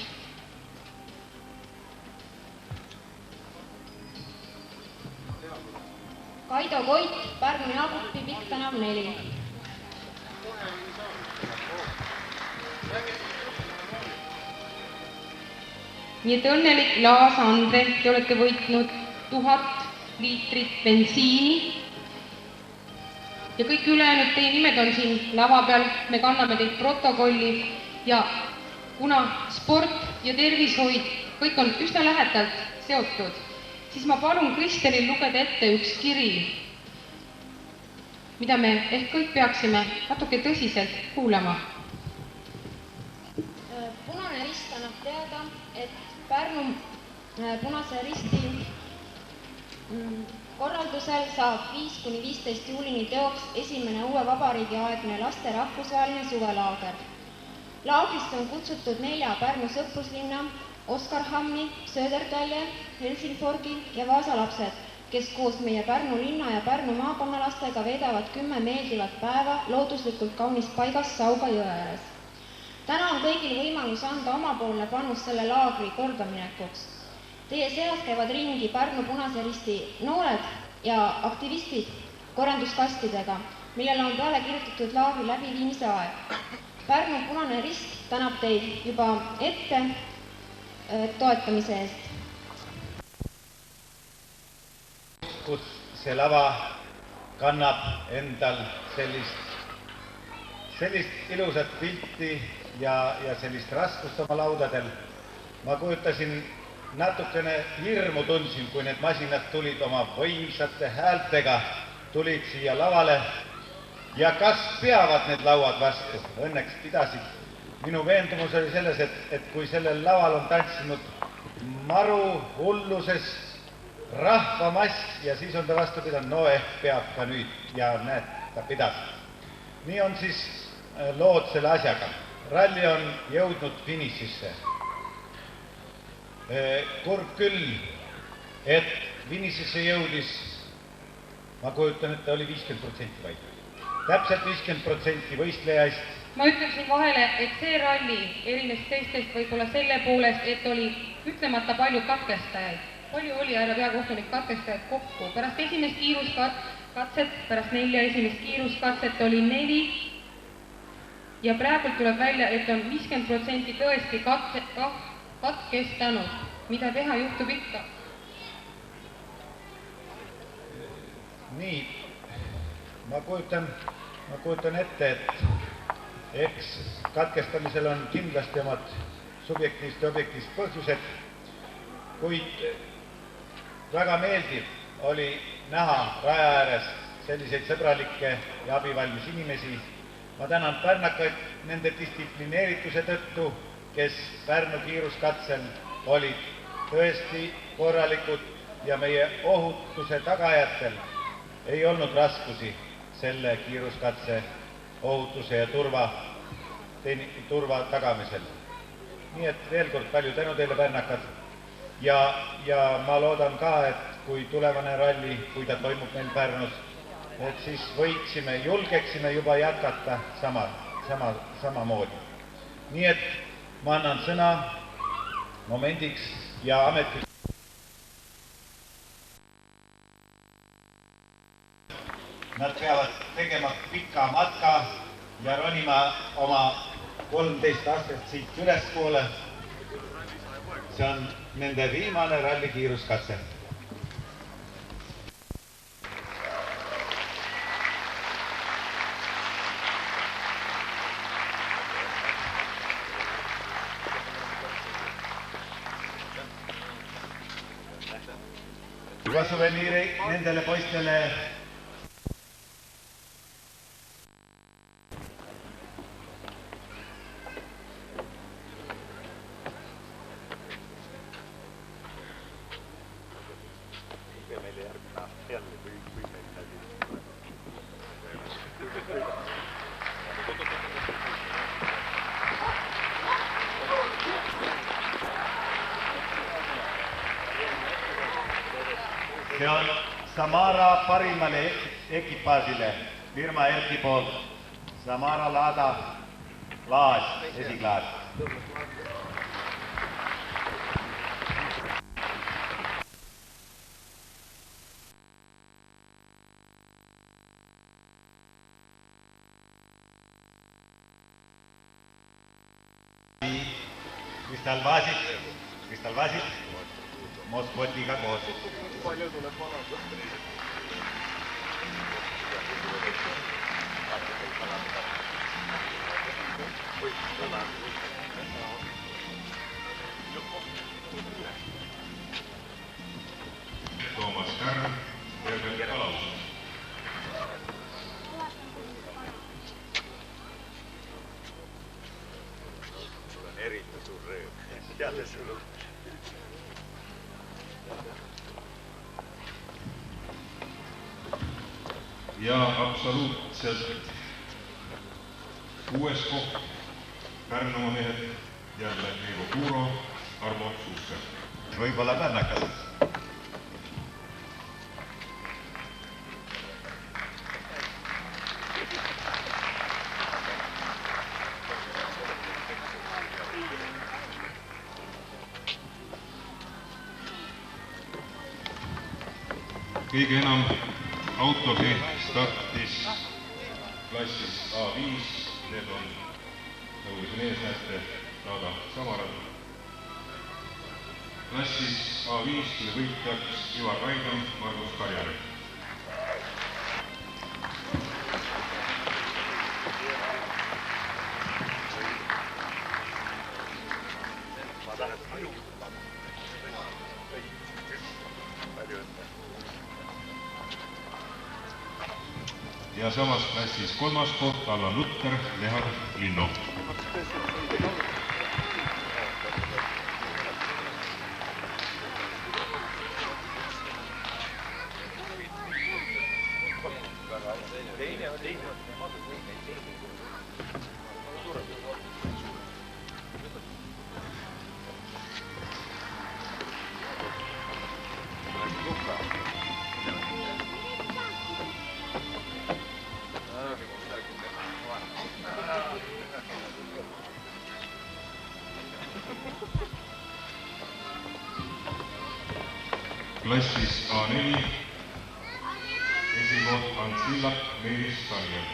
Kaido Koit, Pärnu Jaagupi, Pikk-Tänav 4. Nii et õnnelik Laas Andre, te olete võitnud 1000 liitrit bensiini ja kõik ülejäänud teie nimed on siin lava peal, me kanname teid protokolli ja kuna sport ja tervishoid kõik on üsna lähedalt seotud, siis ma palun Kristelil lugeda ette üks kiri, mida me ehk kõik peaksime natuke tõsiselt kuulama. Punane Rist annab teada, et Pärnu Punase Risti korraldusel saab 5-15 juulini teoks esimene uue vabariigi aegne laste rahvusvaheline suvelaager. Laagrisse on kutsutud 4 Pärnu sõpruslinna, Oskarhamni, Södertalje, Helsingforgi ja Vaasa lapsed, kes koos meie Pärnu linna ja Pärnu maakonnalastega veedavad 10 meeldivat päeva looduslikult kaunis paigas Sauga jõe ääres. Täna on kõigil võimalus anda omapoolne panus selle laagri kordaminekuks. Teie seas käivad ringi Pärnu Punase Risti noored ja aktivistid korranduskastidega, millele on peale kirjutatud laagri läbiviimise aeg. Pärnu Punane Rist tänab teid juba ette toetamise eest. Kus see lava kannab endal sellist ilusat pilti ja sellist raskust oma laudadel. Ma kujutasin natukene hirmu tundsin, kui need masinad tulid oma võimsate häältega, tulid siia lavale ja kas peavad need lauad vastu? Õnneks pidasid. Minu veendumus oli selles, et kui sellel laval on tantsinud maru hulluses rahvamass ja siis on ta vastu pidanud, no ehk peab ka nüüd ja näed, ta pidas. Nii on siis lood selle asjaga. Ralli on jõudnud finišisse. Kurb küll, et finišisse jõudis, ma kujutan, et ta oli 50% vaid. Täpselt 50% võistlejaist. Ma ütleksin vahele, et see ralli erines teistest võib-olla selle poolest, et oli ütlemata palju katkestajaid. Palju oli härra peakohtunik katkestajad kokku. Pärast esimest kiiruskatset, pärast 4 esimest kiiruskatset oli 4 ja praegult tuleb välja, et on 50% tõesti katkestanud. Mida teha, juhtub ikka? Nii, ma kujutan ette, et eks katkestamisel on kindlasti omad subjektiivsed ja objektiivsed põhjused, kuid väga meeldiv oli näha raja ääres selliseid sõbralikke ja abivalmis inimesi. Ma tänan pärnakaid nende distsiplineerituse tõttu, kes Pärnu kiiruskatsel olid tõesti korralikud ja meie ohutuse tagajatel ei olnud raskusi selle kiiruskatse ohutuse ja turva tagamisel. Nii et veel kord palju tänu teile, pärnakad. Ja ma loodan ka, et kui tulevane ralli, kui ta toimub meil Pärnus, et siis julgeksime juba jätkata samamoodi. Nii et ma annan sõna momendiks ja ametiks. Nad peavad tegema pika matka ja ronima oma 13 astest siit ülespoole. See on nende viimane ralli kiiruskatse. Juba suveniiri nendele poistele. See on Samara parimale ekipaasile firma Erki poolt Samara Laada klaas, esiklaas. Kristalvaasid Moskvotiga koos. Palju tuleb vanada? Toomas Kärn, Jürgen Kalaus. Sul on eriti suur rööv. Jälle sul on. Ja absoluutselt 6. koht Pärnumaa mehed jälle Eivo Kuuro, Armo Suusker. Võib-olla pärnakad. Kõige enam autogi startis klassis A5, need on, nagu te siin ees näete, Laada Samarad. Klassis A5 tuli võitjaks Ivar Raidam, Margus Karjari. Ja samas klassis 3. koht Allan Lutter, Lehar Linno. Klassis A4 esikoht Ants Villak, Meelis Talgel.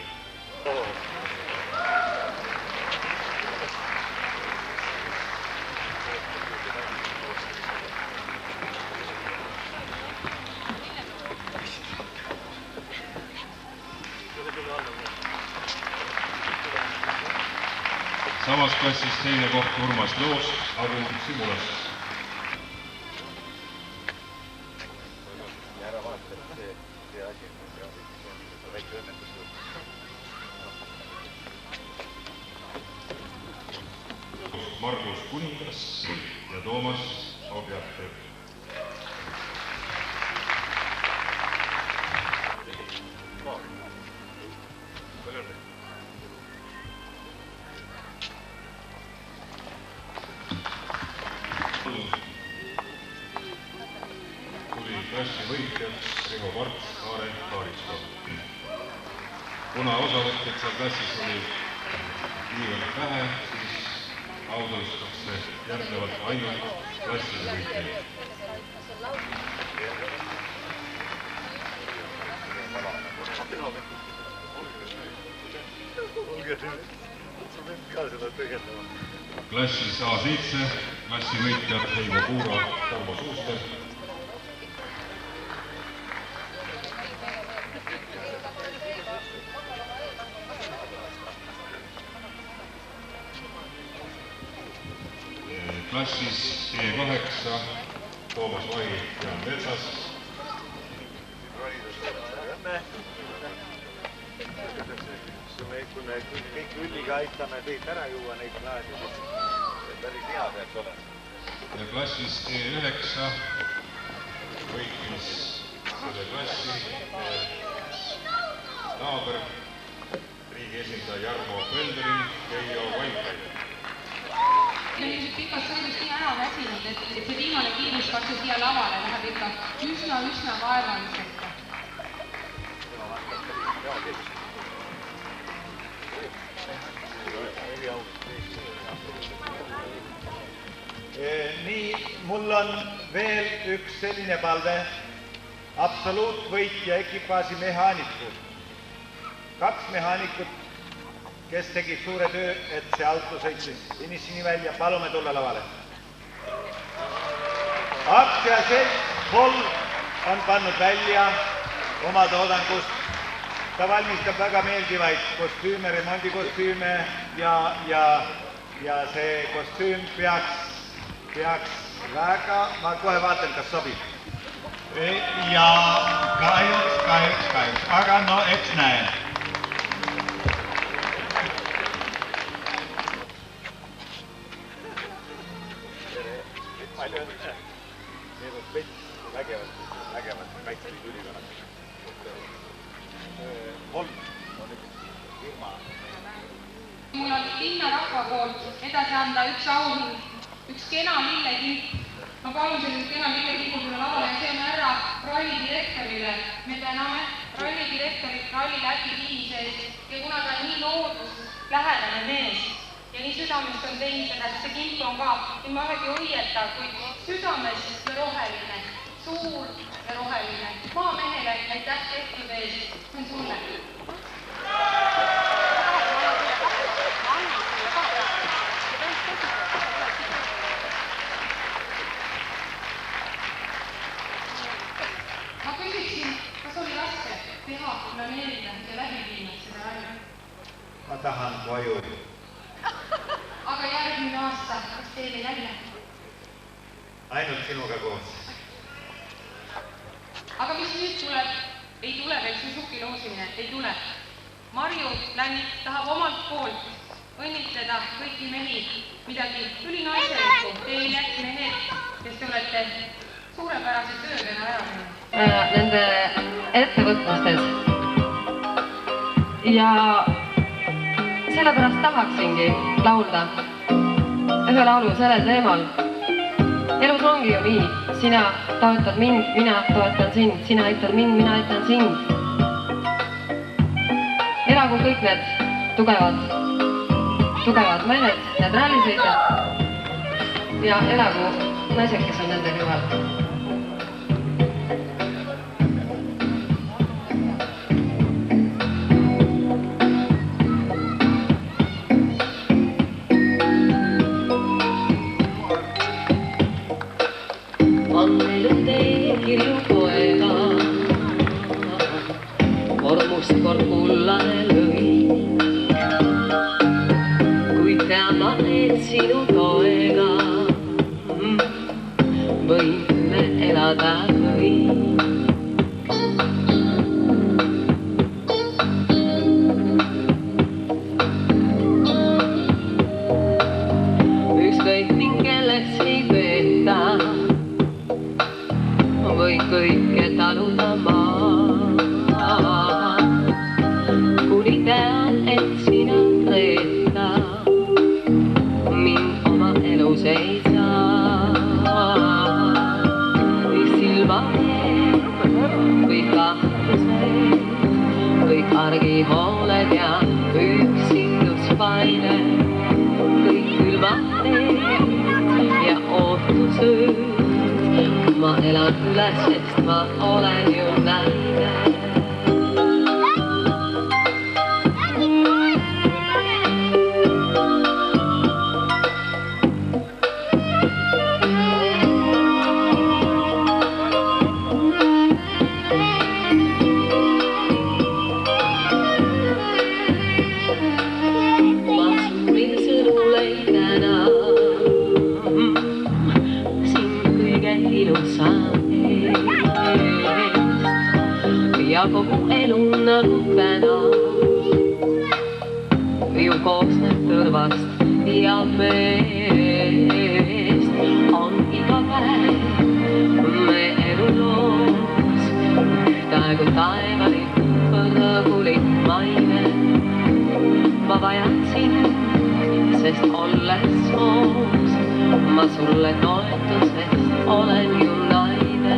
Samas klassis teine koht Urmas Loos, Aru Simulas. Margus Kuningas ja Toomas Objahter. Tuli klassi võitjaks Riho Parts, Aare Kaaristo. Kuna osavõtjaid seal klassis oli niivõrd vähe, siis autoristatakse järgnevalt ainult klasside võitjaid. Klassis A7 klassi võitjad Heigo Puura, Tarmo Suuster. Klassis E8 Toomas Vahi, Jaan Metsas. Kui me kõik Ülliga aitame teid ära juua neid klaasi, siis päris hea peaks olema. Ja klassis E9 võitis selle klassi naaber, riigi esindaja Jarmo Pölderin, Keijo Vainkaid. Me olime pikast sõidust nii ära väsinud, et see viimane kiiruskatse siia lavale läheb ikka üsna vaevaliselt. Nii, mul on veel üks selline palve, absoluutvõitja ekipaasi mehaaniku. 2 mehaanikut, kes tegid suure töö, et see auto sõitsis finissini välja, palume tulla lavale. Aktsiaselts Voll on pannud välja oma toodangust. Ta valmistab väga meeldivaid kostüüme, remondikostüüme ja see kostüüm peaks väga, ma kohe vaatan, kas sobib. Ja kahjuks, aga no eks näe. Palju on need on vets vägevad väikseid ülikonnad. Voll on üks firma. Mul on linna rahva poolt edasi anda üks auhind, üks kena lillekiip. Ma palun sellise kena lillekiibu sulle lavale ja see on härra rallidirektorile. Me täname rallidirektorit ralli läbiviimise eest ja kuna ta on nii looduslähedane mees ja nii südamest on teinud seda, siis see kimp on ka ilma ühegi õieta, kuid südamest ja roheline, suur ja roheline. Maamehele aitäh tehtud eest, see on sulle. Ma küsiksin, kas oli raske teha, planeerida ja läbi viima seda ralli? Ma tahan koju. Aga järgmine aasta, kas teile jälle? Ainult sinuga koos. Aga mis nüüd tuleb? Ei tule veel Suzuki loosimine, ei tule. Marju Lännik tahab omalt poolt õnnitleda kõiki mehi midagi ülinaiselikku. Teile, mehed, kes te olete suurepärase töödena ära teinud. Nende ettevõtlustes ja sellepärast tahaksingi laulda ühe laulu sellel teemal. Elus ongi ju nii, sina toetad mind, mina toetan sind, sina aitad mind, mina aitan sind. Elagu kõik need tugevad mehed, need rallisõitjad ja elagu naised, kes on nende kõrval. Kord kullane lõi, kuid teama, et sinu toega võime elada kõik. Ükskõik ning kelleks ei peeta, või kõike taluda maa. Tean, et sina reeta mind oma elus ei saa. Silmad kõik kahtlused, kõik argihooled ja üksituspaine, kõik külmad ja ootused. Ma elan üles, sest ma olen ju naine. Ja kogu elu nagu täna ju koosneb tõrvast ja meest. On iga päev me eluloos ühtaegu taevalik, põrgulik maine. Ma vajan sind, sest olles moos ma sulle toetun, sest olen ju naine.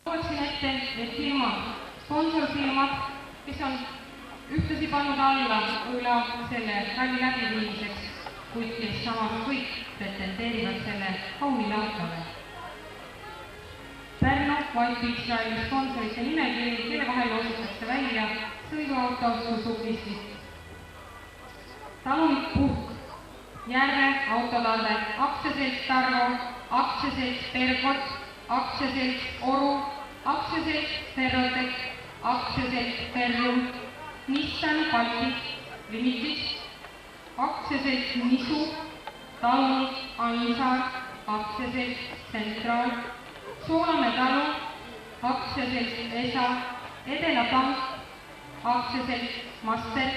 Tooksin ette need firmad, sponsorfirmad, kes on ühtlasi pannud alla üle selle ralli läbiviimiseks, kuid kes samas kõik pretendeerivad selle kaunile autole. Pärnu White Beach Rally sponsorite nimekiri, kelle vahel loositakse välja sõiduauto Suzukist. Talumik Puhk, Järve autotalve, aktsiaselts Targo, aktsiaselts Pergot, aktsiaselts Oru, aktsiaselts Ferrotec, aktsiaselts Ferrum, Nissan Baltic Limited, aktsiaselts Nisu, Talumik Ainsaar, aktsiaselts Centraal, Soolamäe talu, aktsiaselts ESA, Edela Pank, aktsiaselts Master,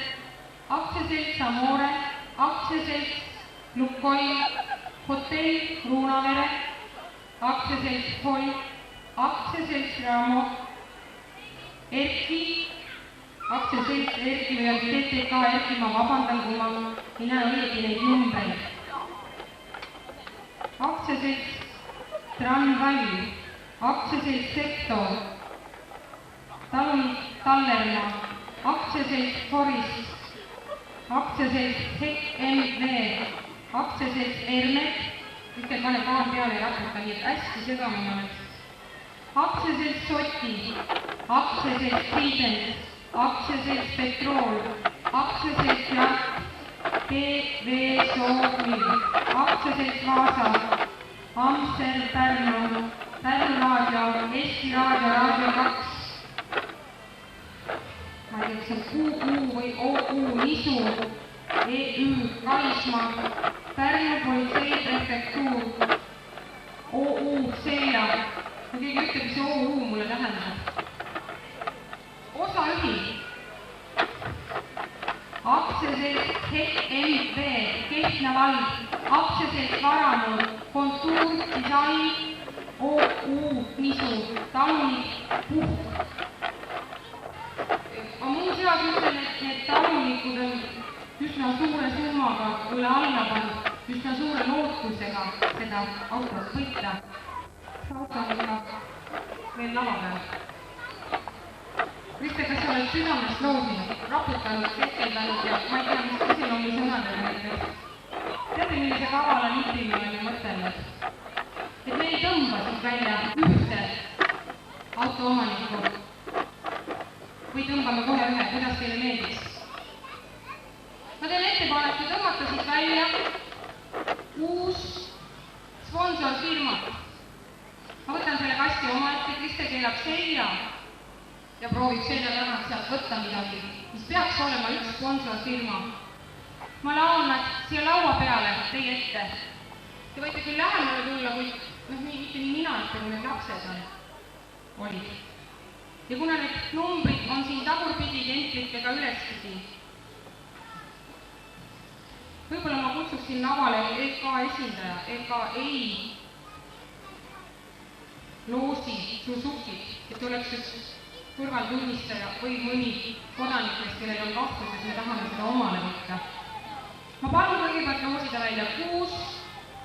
aktsiaselts Amore, aktsiaselts Lukoil, hotell Ruunavere, aktsiaselts Hoi, aktsiaselts Ramo, Erki, aktsiaselts Erki või TTK Erki, ma vabandan, kui ma ei näe õieti neid numbreid. Aktsiaselts Tranvall, aktsiaselts Sektor, talumik Tallermaa, aktsiaselts Forist, aktsiaselts Hekk MV, aktsiaselts Ermet, mitte pane kaan peale ja raputa, nii et hästi segamine oleks. Aktsiaselts Soti, aktsiaselts Friedens, aktsiaselts Petrool, aktsiaselts Jart, GV Soogmil, aktsiaselts Vaasa, Amser Pärnu, Pärnu raadio, Eesti raadio, Raadio 2. Ma ei tea, kas on QQ või OQ Nisu, EU Kaismaa, Pärnu politseiprefektuur, OU Seela. Ja keegi ütleb, mis OU mulle tähendab. Osaühing, aktsiaselts Hekk MV, Kehtna vald, aktsiaselts Varamu, Kontuur Disain, OU Nisu, talumik Puhk. Aga muu seas ütlen, et need talumikud on üsna suure summaga üle alla pannud, üsna suure lootusega seda autot võita. Auto on juba veel lava peal. Kriste, kas sa oled südamest loosinud, raputanud, keskeldanud ja ma ei tea, mis iseloomi sõnadele näiteks. Teate, millise kavala nipi me oleme mõtelnud? Et me ei tõmba siit välja ühte autoomanikku või tõmbame kohe ühe, kuidas teile meeldiks. Ma teen ettepaneku tõmmata siit välja uus sponsorfirma. Ma võtan selle kasti omaette, Kriste keelab selja ja proovib selja tagant sealt võtta midagi, mis peaks olema üks sponsorfirma. Ma laon nad siia laua peale teie ette. Te võite küll lähemale tulla, kuid mitte nii mina ette, kui need lapsed olid. Ja kuna need numbrid on siin tagurpidi templitega üleski siin, võib-olla ma kutsuksin lavale EK esindaja, EKI loosi Suzuki, et oleks üks kõrvaltunnistaja või mõni kodanikest, kellel on kahtlus, et me tahame seda omale võtta. Ma palun kõigepealt loosida välja 6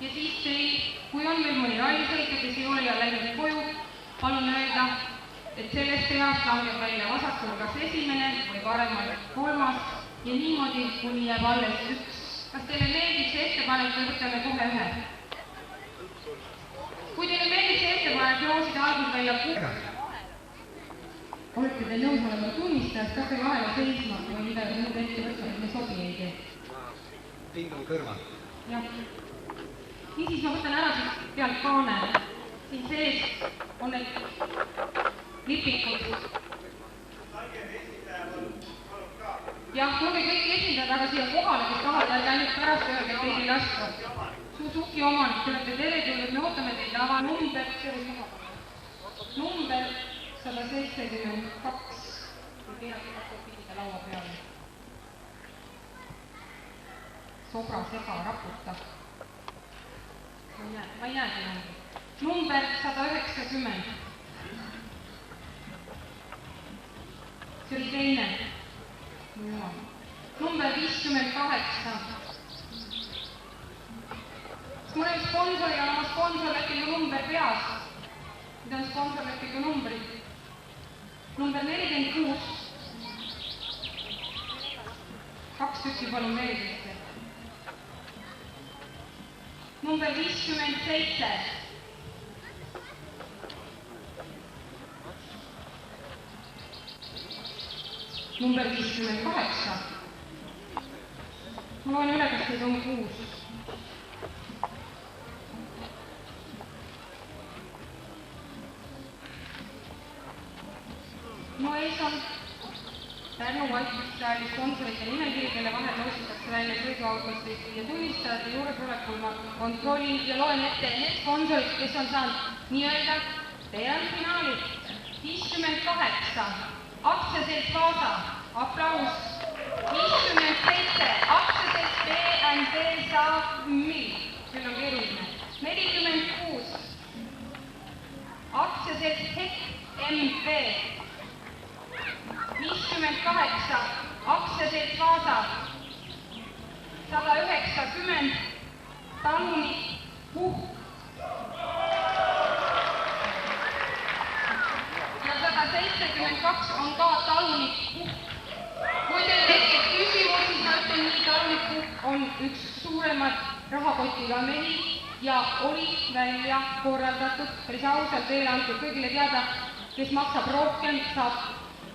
ja siis teil, kui on veel mõni rallisõitja, kes ei ole ja läinud koju, palun öelda, et sellest reast langeb välja vasakulgas esimene või paremal 3. ja niimoodi, kuni jääb alles 1. Kas teile meeldib see ettepanek või võtame kohe ühe? Kui teile meeldib see ettepanek loosida algul välja 6. Olete teil nõus olema tunnistajast, kas te vahele seisma või midagi muud ette võtma, et me sobi ei tee? Pingul kõrval. Jah. Niisiis ma võtan ära siit pealt kaane. Siin sees on need lipikud. Jah, tulge kõik esindajad aga siia kohale, kes tahavad ainult pärast öelda, et teid ei lasta. Suzuki omanik, te olete teretulnud, me ootame teid lava number, number 172. Kui keerata pidida laua peale. Sobra, sega, raputa. Ma ei näegi nägi. Number 190. See oli teine. Number 58. Mõnel sponsori on oma sponsorlepingu number peas. Need on sponsorlepingu numbrid. uuesti palun meeldisse. Number 57. Number 58. Ma loen üle, kas neid on 6. No ees on Pärnu Vaikussaali sponsorite nimekiri, kelle vahel loositakse välja sõiduautosti ja tunnistajate juuresolekul ma kontrollin ja loen ette need sponsorid, kes on saanud nii-öelda PR-finaali. 58, aktsiaselts Vaasa, aplaus. 57, aktsiaselts B&B Saami, see on keeruline. 46, aktsiaselts HEC MP. 58, aktsiaselts Vaasa, 190, talunik Puhk ja 172 on ka talunik Puhk. Kui teil tekib küsimus, siis ma ütlen nii, talunik Puhk on üks suuremad rahakotiga mehi ja oli välja korraldatud, päris ausalt teile antud kõigile teada, kes maksab rohkem, saab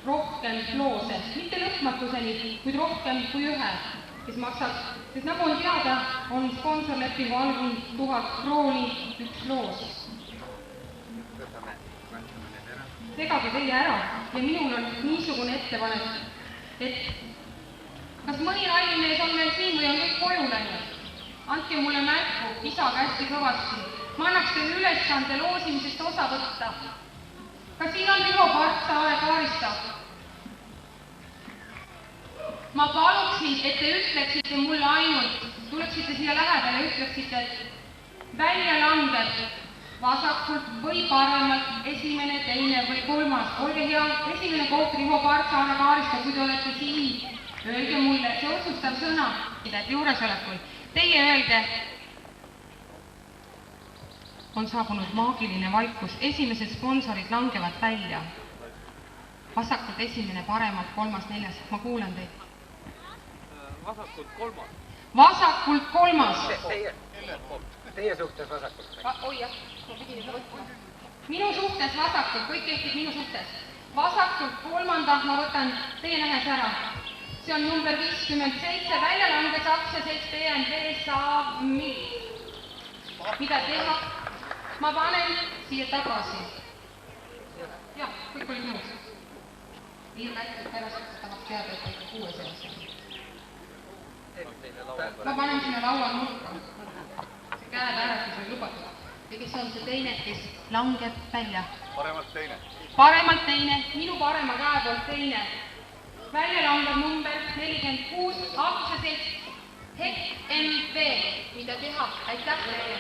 rohkem loose, mitte lõpmatuseni, kuid rohkem kui ühe, kes maksab, sest nagu on teada, on sponsorlepingu algul 1000 krooni üks loos. Segage teie ära ja minul on niisugune ettepanek, et kas mõni rallimees on veel siin või on kõik koju läinud? Andke mulle märku, isage hästi kõvasti. Ma annaks teile ülesande loosimisest osa võtta. Kas siin on Riho Partsaare Kaaristab? Ma paluksin, et te ütleksite mulle ainult, tuleksite siia lähedale ja ütleksite, et välja langeb vasakult või paremalt esimene, teine või kolmas. Olge hea, esimene koht Riho Partsaare Kaaristab, kui te olete siin. Öelge mulle, see otsustav sõna, mida juuresolekul. Teie öelge, on saabunud maagiline vaikus, esimesed sponsorid langevad välja. Vasakult esimene, paremalt kolmas, neljas, ma kuulan teid. Vasakult kolmas. Vasakult kolmas. Teie suhtes vasakult. Oi jah, ma pidin seda võtma. Minu suhtes vasakult, kõik kehtib minu suhtes. Vasakult kolmanda ma võtan teie nähes ära. See on number 57, välja langes aktsiaselts B&B Saami. Mida teha? Ma panen siia tagasi. Jah, kõik oli nõus. Ilma äkki pärast tahaks teada, et ikka 6 seas. Ma panen sinna laua nurka. See käed ääretus on lubatud. Ja kes on see teine, kes langeb välja? Paremalt teine. Paremalt teine, minu parema käe poolt teine. Välja langeb number 46, aktsiaselts HEC MP. Mida teha? Aitäh teile.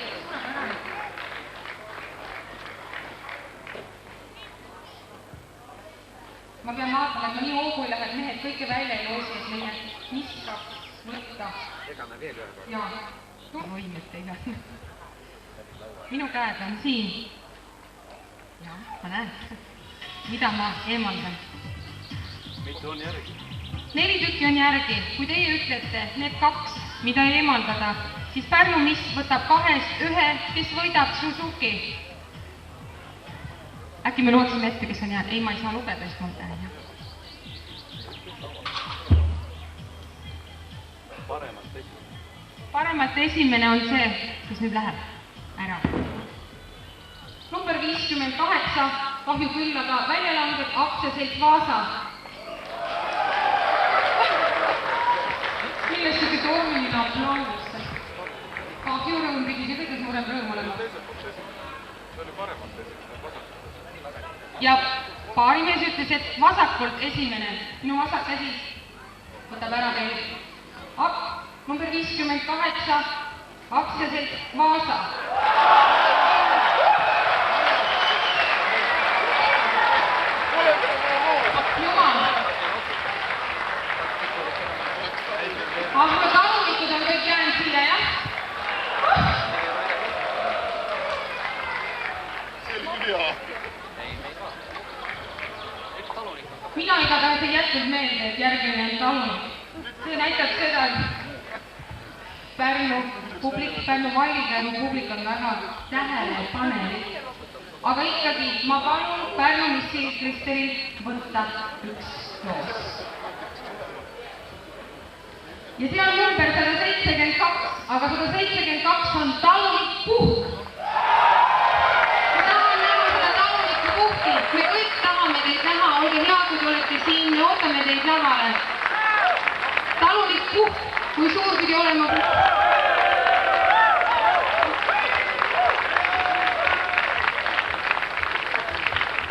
Ma pean vaatama, et ma nii hoogu ei lähe, et mehed kõike välja ei loosi, et meie niskaks võtta. Segame veel ühe kord. Jaa, võimet teile. Minu käed on siin. Jaa, ma näen. Mida ma eemaldan? Mitu on järgi? 4 tükki on järgi. Kui teie ütlete need 2, mida eemaldada, siis Pärnu miss võtab 2-st 1, kes võidab Suzuki. Äkki me looksime ette, kes on jäänud? Ei, ma ei saa lugeda, siis ma tean. Paremalt esimene on see, kes nüüd läheb ära. Number 58, kahju küll, aga välja langeb aktsiaselts Vaasa. Millest siuke tormiline aplaus. Kahju rõõm pidi see kõige suurem rõõm olema. See oli paremalt esimene, vasakult. Ja paarimees ütles, et vasakult esimene. Minu vasak käsi võtab ära veel. Number 58, aktsiaselts Vaasa. Jumal. Aga talunikud on kõik jäänud siia, jah? See oli küll hea. Mina igatahes ei jätnud meelde, et järgi on jäänud talunik. see näitab seda, et Pärnu Vallikäigu publik on väga tähelepanelik. Aga ikkagi ma palun Pärnu Missil Kristeril võtta üks joos. Ja seal number 172, aga 172 on talunik puhk. Ma tahan näha seda talunikku puhki. Me kõik tahame teid näha, olge hea, kui te olete siin, me ootame teid lavale. Talunik puhk, kui suur pidi olema puhk.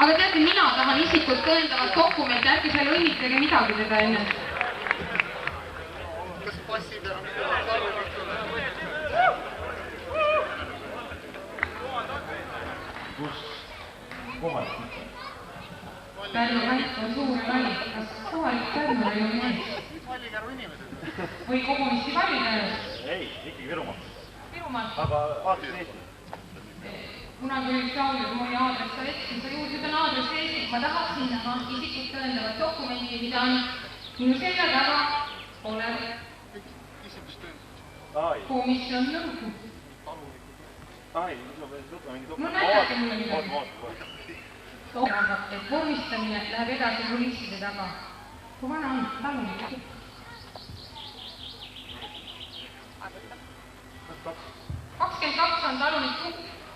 Aga teate, mina tahan isikut tõendavat dokumenti, ärge seal õnnitlege midagi teda enne. Kas passi peal on midagi? Kus kohalik? Pärnu Vait on suur lai. Kas kohalik Pärnu ei ole mees? Vallikäru inimesed. Või kogumissi Vallikäru? Ei, ikkagi Virumaal. Virumaal? Aga vaatasin Eesti. Kunagi oli üks laulja, mul oli aadress sa etsin, sa juurde on aadress Eestit. Ma tahaksin näha isikut tõendavat dokumenti, mida on minu selja taga olev komisjon nõugu. No näidake mulle midagi. Et vormistamine läheb edasi kulisside taga. Kui vana on talunik? 22 on talunik.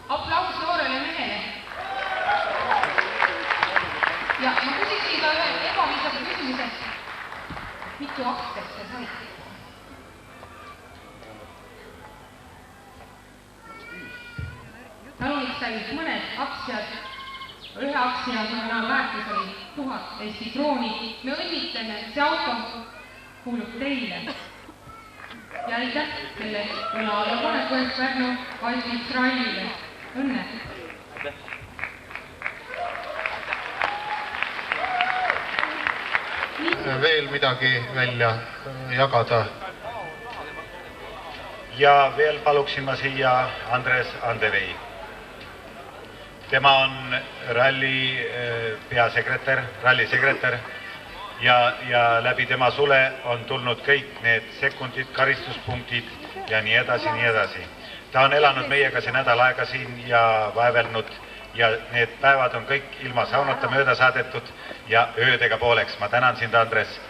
Aplaus noorele mehele. Ja ma küsiksin ka ühe ebaviisaka küsimuse. Mitu aktsiat sa said? Talunik sai mõned aktsiad. Ühe aktsia väärtus oli 1000 Eesti krooni. Me õnnitleme, see auto kuulub teile. Ja aitäh selle üle alla paneku eest Pärnu Valmis-Rallile. Õnne! Veel midagi välja jagada. Ja veel paluksin ma siia Andres Andevei. Tema on ralli rallisekretär ja läbi tema sule on tulnud kõik need sekundid, karistuspunktid ja nii edasi. Ta on elanud meiega see nädal aega siin ja vaevelnud ja need päevad on kõik ilma saunata mööda saadetud ja öödega pooleks. Ma tänan sind, Andres.